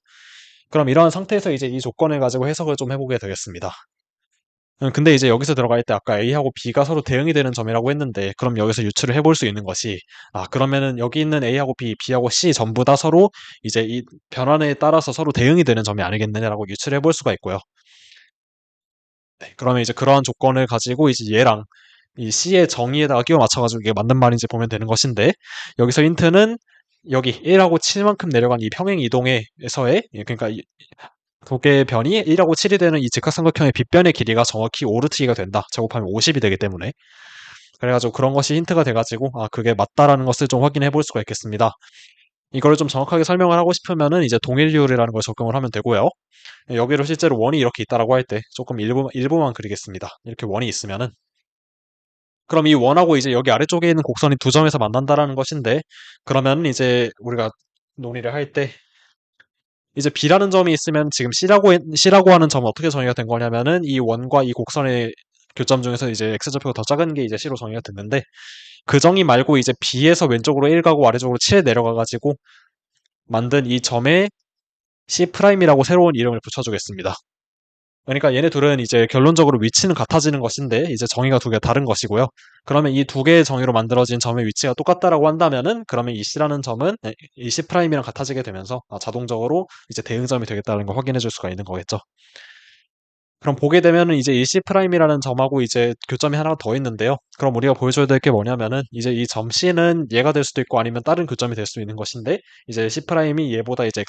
그럼 이러한 상태에서 이제 이 조건을 가지고 해석을 좀 해보게 되겠습니다. 근데 이제 여기서 들어갈 때 아까 A하고 B가 서로 대응이 되는 점이라고 했는데, 그럼 여기서 유추를 해볼 수 있는 것이, 그러면은 여기 있는 A하고 B, B하고 C 전부 다 서로 이제 이 변환에 따라서 서로 대응이 되는 점이 아니겠느냐라고 유추를 해볼 수가 있고요. 네, 그러면 이제 그러한 조건을 가지고 이제 얘랑 이 C의 정의에다가 끼워 맞춰가지고 이게 맞는 말인지 보면 되는 것인데 여기서 힌트는 여기 1하고 7만큼 내려간 이 평행 이동에서의 그러니까 두 개의 변이 1하고 7이 되는 이 직각삼각형의 빗변의 길이가 정확히 5루트기가 된다. 제곱하면 50이 되기 때문에 그래가지고 그런 것이 힌트가 돼가지고 그게 맞다라는 것을 좀 확인해 볼 수가 있겠습니다. 이거를 좀 정확하게 설명을 하고 싶으면은 이제 동일률이라는 걸 적용을 하면 되고요. 여기로 실제로 원이 이렇게 있다라고 할 때 조금 일부만 그리겠습니다. 이렇게 원이 있으면은 그럼 이 원하고 이제 여기 아래쪽에 있는 곡선이 두 점에서 만난다라는 것인데, 그러면 이제 우리가 논의를 할 때, 이제 B라는 점이 있으면 지금 C라고 하는 점은 어떻게 정의가 된 거냐면은 이 원과 이 곡선의 교점 중에서 이제 X좌표가 더 작은 게 이제 C로 정의가 됐는데, 그 정의 말고 이제 B에서 왼쪽으로 1 가고 아래쪽으로 7 내려가가지고 만든 이 점에 C'이라고 새로운 이름을 붙여주겠습니다. 그러니까 얘네 둘은 이제 결론적으로 위치는 같아지는 것인데 이제 정의가 두 개 다른 것이고요. 그러면 이 두 개의 정의로 만들어진 점의 위치가 똑같다라고 한다면은 그러면 이 C라는 점은 이 C'이랑 같아지게 되면서 자동적으로 이제 대응점이 되겠다는 걸 확인해 줄 수가 있는 거겠죠. 그럼 보게 되면은 이제 이 C'이라는 점하고 이제 교점이 하나 더 있는데요. 그럼 우리가 보여줘야 될 게 뭐냐면은 이제 이 점 C는 얘가 될 수도 있고 아니면 다른 교점이 될 수 있는 것인데 이제 C'이 얘보다 이제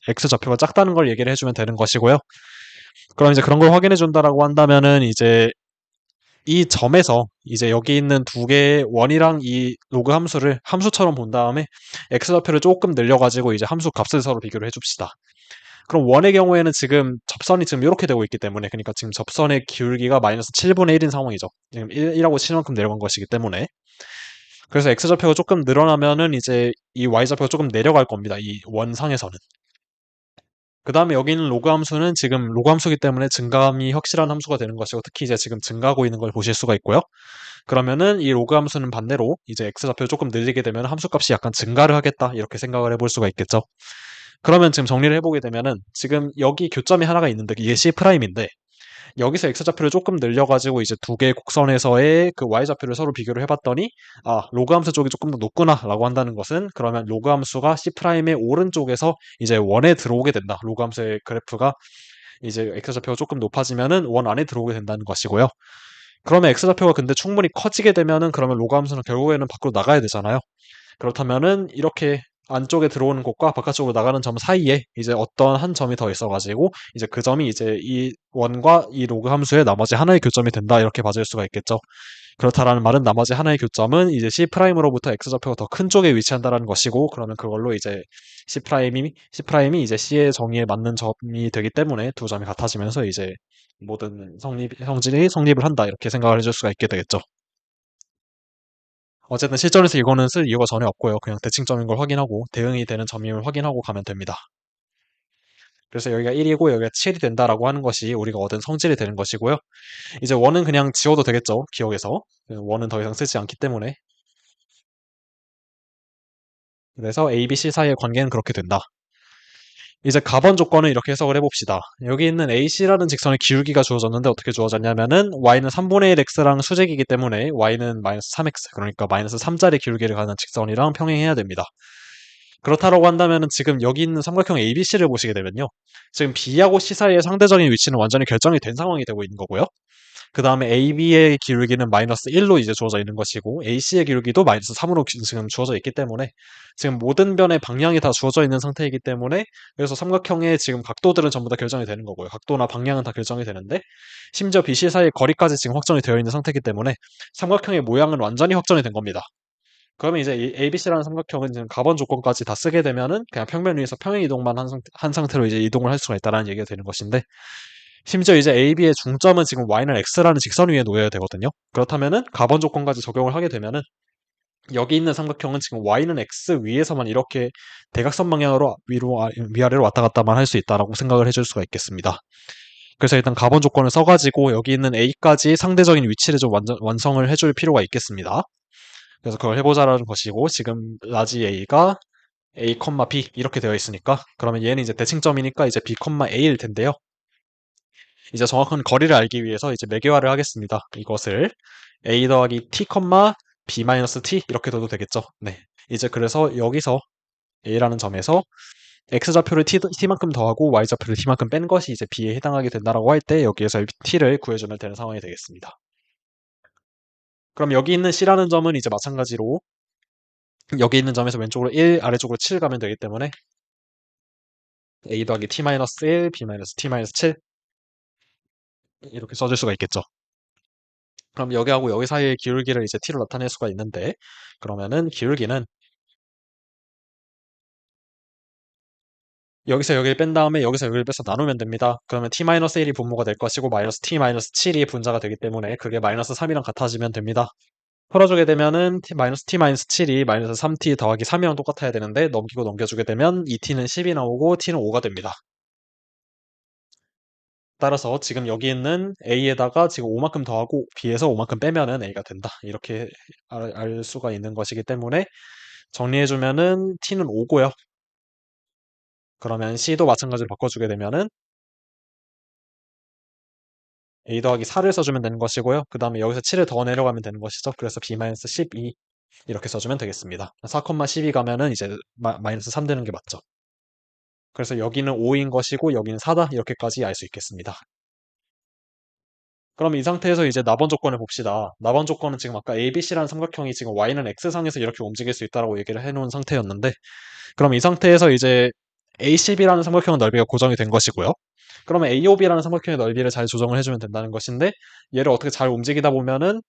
X좌표가 작다는 걸 얘기를 해주면 되는 것이고요. 그럼 이제 그런 걸 확인해 준다라고 한다면은 이제 이 점에서 이제 여기 있는 두 개의 원이랑 이 로그 함수를 함수처럼 본 다음에 x좌표를 조금 늘려가지고 이제 함수 값을 서로 비교를 해줍시다. 그럼 원의 경우에는 지금 접선이 지금 이렇게 되고 있기 때문에 그러니까 지금 접선의 기울기가 마이너스 7분의 1인 상황이죠. 지금 1하고 7만큼 내려간 것이기 때문에 그래서 x좌표가 조금 늘어나면은 이제 이 y좌표가 조금 내려갈 겁니다. 이 원상에서는. 그 다음에 여기 있는 로그 함수는 지금 로그 함수기 때문에 증감이 확실한 함수가 되는 것이고 특히 이제 지금 증가하고 있는 걸 보실 수가 있고요. 그러면은 이 로그 함수는 반대로 이제 x좌표를 조금 늘리게 되면 함수값이 약간 증가를 하겠다 이렇게 생각을 해볼 수가 있겠죠. 그러면 지금 정리를 해보게 되면은 지금 여기 교점이 하나가 있는데 이게 C'인데 여기서 x좌표를 조금 늘려가지고 이제 두 개의 곡선에서의 그 y좌표를 서로 비교를 해봤더니 로그 함수 쪽이 조금 더 높구나라고 한다는 것은 그러면 로그 함수가 C'의 오른쪽에서 이제 원에 들어오게 된다. 로그 함수의 그래프가 이제 x좌표가 조금 높아지면은 원 안에 들어오게 된다는 것이고요. 그러면 x좌표가 근데 충분히 커지게 되면은 그러면 로그 함수는 결국에는 밖으로 나가야 되잖아요. 그렇다면은 이렇게 안쪽에 들어오는 곳과 바깥쪽으로 나가는 점 사이에 이제 어떤 한 점이 더 있어가지고 이제 그 점이 이제 이 원과 이 로그 함수의 나머지 하나의 교점이 된다 이렇게 봐줄 수가 있겠죠. 그렇다라는 말은 나머지 하나의 교점은 이제 C'으로부터 X좌표가 더 큰 쪽에 위치한다라는 것이고 그러면 그걸로 이제 C'이 이제 C의 정의에 맞는 점이 되기 때문에 두 점이 같아지면서 이제 모든 성질이 성립을 한다 이렇게 생각을 해줄 수가 있게 되겠죠. 어쨌든 실전에서 이거는 쓸 이유가 전혀 없고요. 그냥 대칭점인 걸 확인하고 대응이 되는 점임을 확인하고 가면 됩니다. 그래서 여기가 1이고 여기가 7이 된다라고 하는 것이 우리가 얻은 성질이 되는 것이고요. 이제 원은 그냥 지워도 되겠죠. 기억에서. 원은 더 이상 쓰지 않기 때문에. 그래서 A, B, C 사이의 관계는 그렇게 된다. 이제 가번 조건은 이렇게 해석을 해봅시다. 여기 있는 AC라는 직선의 기울기가 주어졌는데 어떻게 주어졌냐면은 y는 3분의 1 x랑 수직이기 때문에 y는 마이너스 3x 그러니까 마이너스 3짜리 기울기를 가는 직선이랑 평행해야 됩니다. 그렇다라고 한다면은 지금 여기 있는 삼각형 ABC를 보시게 되면요. 지금 B하고 C 사이의 상대적인 위치는 완전히 결정이 된 상황이 되고 있는 거고요. 그 다음에 AB의 기울기는 마이너스 1로 이제 주어져 있는 것이고 AC의 기울기도 마이너스 3으로 지금 주어져 있기 때문에 지금 모든 변의 방향이 다 주어져 있는 상태이기 때문에 그래서 삼각형의 지금 각도들은 전부 다 결정이 되는 거고요. 각도나 방향은 다 결정이 되는데 심지어 BC 사이의 거리까지 지금 확정이 되어 있는 상태이기 때문에 삼각형의 모양은 완전히 확정이 된 겁니다. 그러면 이제 이 ABC라는 삼각형은 지금 가번 조건까지 다 쓰게 되면은 그냥 평면 위에서 평행 이동만 한 상태로 이제 이동을 할 수가 있다라는 얘기가 되는 것인데 심지어 이제 AB의 중점은 지금 Y는 X라는 직선 위에 놓여야 되거든요. 그렇다면은 가번 조건까지 적용을 하게 되면은 여기 있는 삼각형은 지금 Y는 X 위에서만 이렇게 대각선 방향으로 위아래로 왔다 갔다만 할 수 있다라고 생각을 해줄 수가 있겠습니다. 그래서 일단 가번 조건을 써가지고 여기 있는 A까지 상대적인 위치를 좀 완성을 해줄 필요가 있겠습니다. 그래서 그걸 해보자라는 것이고 지금 라지 A가 A, B 이렇게 되어 있으니까 그러면 얘는 이제 대칭점이니까 이제 B, A일 텐데요. 이제 정확한 거리를 알기 위해서 이제 매개화를 하겠습니다. 이것을 A 더하기 T, B 마이너스 T 이렇게 둬도 되겠죠. 네. 이제 그래서 여기서 A라는 점에서 X좌표를 T만큼 더하고 Y좌표를 T만큼 뺀 것이 이제 B에 해당하게 된다라고 할 때 여기에서 T를 구해주면 되는 상황이 되겠습니다. 그럼 여기 있는 C라는 점은 이제 마찬가지로 여기 있는 점에서 왼쪽으로 1, 아래쪽으로 7 가면 되기 때문에 A 더하기 T 마이너스 1, B 마이너스 T 마이너스 7 이렇게 써줄 수가 있겠죠. 그럼 여기하고 여기 사이의 기울기를 이제 t로 나타낼 수가 있는데 그러면은 기울기는 여기서 여기를 뺀 다음에 여기서 여기를 빼서 나누면 됩니다. 그러면 t-1이 분모가 될 것이고 마이너스 t-7이 분자가 되기 때문에 그게 마이너스 3이랑 같아지면 됩니다. 풀어주게 되면은 마이너스 t 마이너스 7이 마이너스 3t 더하기 3이랑 똑같아야 되는데 넘기고 넘겨주게 되면 2t는 10이 나오고 t는 5가 됩니다. 따라서 지금 여기 있는 a에다가 지금 5만큼 더하고 b에서 5만큼 빼면은 a가 된다. 이렇게 알 수가 있는 것이기 때문에 정리해주면은 t는 5고요. 그러면 c도 마찬가지로 바꿔주게 되면은 a 더하기 4를 써주면 되는 것이고요. 그 다음에 여기서 7을 더 내려가면 되는 것이죠. 그래서 b-12 이렇게 써주면 되겠습니다. 4,12 가면은 이제 마이너스 3 되는 게 맞죠. 그래서 여기는 5인 것이고 여기는 4다 이렇게까지 알 수 있겠습니다. 그럼 이 상태에서 이제 나번 조건을 봅시다. 나번 조건은 지금 아까 ABC라는 삼각형이 지금 Y는 X상에서 이렇게 움직일 수 있다고 얘기를 해놓은 상태였는데 그럼 이 상태에서 이제 ACB라는 삼각형은 넓이가 고정이 된 것이고요. 그러면 AOB라는 삼각형의 넓이를 잘 조정을 해주면 된다는 것인데 얘를 어떻게 잘 움직이다 보면은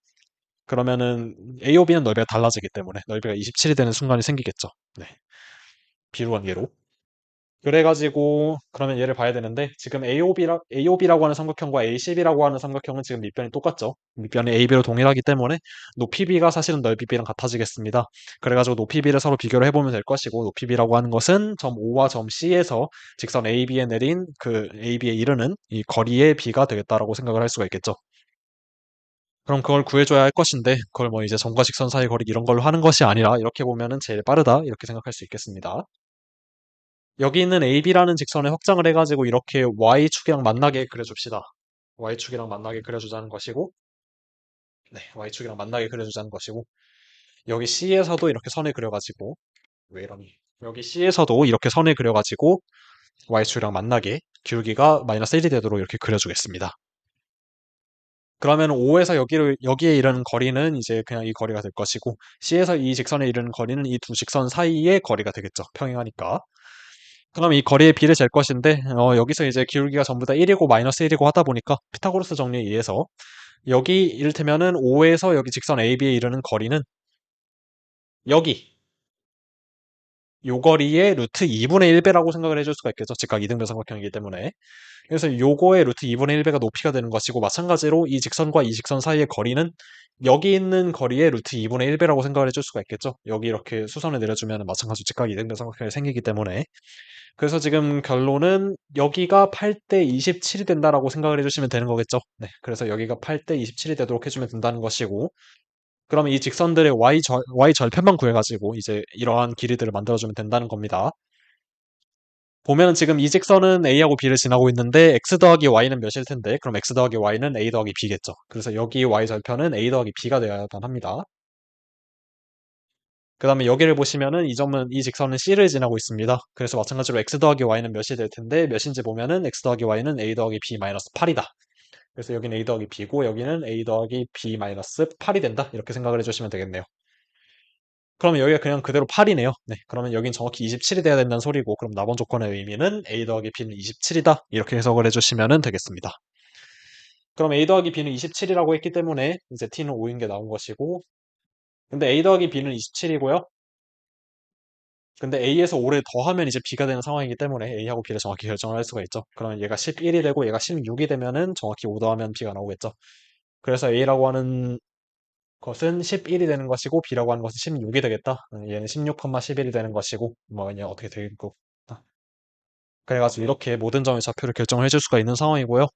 그러면은 AOB는 넓이가 달라지기 때문에 넓이가 27이 되는 순간이 생기겠죠. 네. 비루관계로. 그래가지고 그러면 얘를 봐야 되는데 지금 AOB라고 하는 삼각형과 ACB라고 하는 삼각형은 지금 밑변이 똑같죠. 밑변이 AB로 동일하기 때문에 높이 B가 사실은 넓이 B랑 같아지겠습니다. 그래가지고 높이 B를 서로 비교를 해보면 될 것이고 높이 B라고 하는 것은 점 O와 점 C에서 직선 AB에 내린 그 AB에 이르는 이 거리의 B가 되겠다라고 생각을 할 수가 있겠죠. 그럼 그걸 구해줘야 할 것인데 그걸 뭐 이제 점과 직선 사이 거리 이런 걸로 하는 것이 아니라 이렇게 보면은 제일 빠르다 이렇게 생각할 수 있겠습니다. 여기 있는 AB라는 직선을 확장을 해가지고 이렇게 Y축이랑 만나게 그려줍시다. Y축이랑 만나게 그려주자는 것이고, 네, Y축이랑 만나게 그려주자는 것이고, 여기 C에서도 이렇게 선을 그려가지고, 왜 이러니? 여기 C에서도 이렇게 선을 그려가지고 Y축이랑 만나게 기울기가 마이너스 1이 되도록 이렇게 그려주겠습니다. 그러면 O에서 여기에 이르는 거리는 이제 그냥 이 거리가 될 것이고, C에서 이 직선에 이르는 거리는 이 두 직선 사이의 거리가 되겠죠. 평행하니까. 그럼 이 거리의 비를 잴 것인데 여기서 이제 기울기가 전부 다 1이고 마이너스 1이고 하다 보니까 피타고라스 정리에 의해서 여기 이를테면은 5에서 여기 직선 AB에 이르는 거리는 여기 요 거리의 루트 2분의 1배라고 생각을 해줄 수가 있겠죠. 즉각 이등변 삼각형이기 때문에. 그래서 요거의 루트 2분의 1배가 높이가 되는 것이고 마찬가지로 이 직선과 이 직선 사이의 거리는 여기 있는 거리의 루트 2분의 1배라고 생각을 해줄 수가 있겠죠. 여기 이렇게 수선을 내려주면 마찬가지로 직각 이등변 삼각형이 생기기 때문에 그래서 지금 결론은 여기가 8대 27이 된다라고 생각을 해주시면 되는 거겠죠. 네. 그래서 여기가 8대 27이 되도록 해주면 된다는 것이고, 그러면 이 직선들의 y 절편만 구해가지고 이제 이러한 길이들을 만들어주면 된다는 겁니다. 보면은 지금 이 직선은 A하고 B를 지나고 있는데 x 더하기 y는 몇일 텐데, 그럼 x 더하기 y는 a 더하기 b겠죠. 그래서 여기 y 절편은 a 더하기 b가 되어야만 합니다. 그 다음에 여기를 보시면은 이 직선은 C를 지나고 있습니다. 그래서 마찬가지로 x 더하기 y는 몇이 될 텐데 몇인지 보면은 x 더하기 y는 a 더하기 b 마이너스 8이다. 그래서 여기는 a 더하기 b고 여기는 a 더하기 b 마이너스 8이 된다. 이렇게 생각을 해주시면 되겠네요. 그러면 여기가 그냥 그대로 8이네요. 네, 그러면 여긴 정확히 27이 돼야 된다는 소리고 그럼 나번 조건의 의미는 a 더하기 b는 27이다. 이렇게 해석을 해주시면 되겠습니다. 그럼 a 더하기 b는 27이라고 했기 때문에 이제 t는 5인 게 나온 것이고 근데 a 더하기 b는 27이고요. 근데 A에서 5를 더하면 이제 B가 되는 상황이기 때문에 A하고 B를 정확히 결정을 할 수가 있죠. 그러면 얘가 11이 되고 얘가 16이 되면은 정확히 5 더하면 B가 나오겠죠. 그래서 A라고 하는 것은 11이 되는 것이고 B라고 하는 것은 16이 되겠다. 얘는 16,11이 되는 것이고 뭐 그냥 어떻게 되고 그래가지고 이렇게 모든 점의 좌표를 결정을 해줄 수가 있는 상황이고요.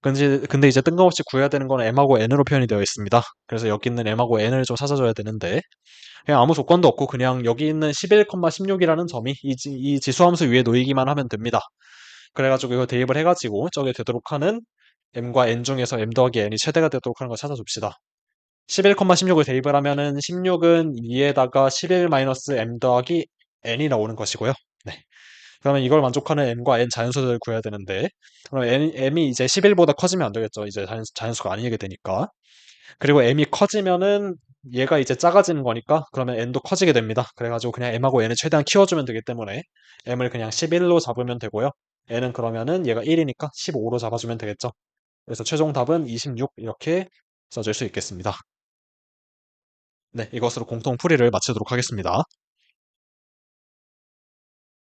근데 이제 뜬금없이 구해야 되는 건 M하고 N으로 표현이 되어 있습니다. 그래서 여기 있는 M하고 N을 좀 찾아줘야 되는데 그냥 아무 조건도 없고 그냥 여기 있는 11,16이라는 점이 이 지수함수 위에 놓이기만 하면 됩니다. 그래가지고 이거 대입을 해가지고 저게 되도록 하는 m과 n 중에서 m 더하기 n이 최대가 되도록 하는 걸 찾아줍시다. 11,16을 대입을 하면은 16은 2에다가 11-m 더하기 n이 나오는 것이고요. 네. 그러면 이걸 만족하는 m과 n 자연수들을 구해야 되는데 그럼 m이 이제 11보다 커지면 안 되겠죠. 이제 자연수가 아니게 되니까. 그리고 m이 커지면은 얘가 이제 작아지는 거니까 그러면 n도 커지게 됩니다. 그래가지고 그냥 m하고 n을 최대한 키워주면 되기 때문에 m을 그냥 11로 잡으면 되고요. n은 그러면은 얘가 1이니까 15로 잡아주면 되겠죠. 그래서 최종 답은 26 이렇게 써줄 수 있겠습니다. 네, 이것으로 공통 풀이를 마치도록 하겠습니다.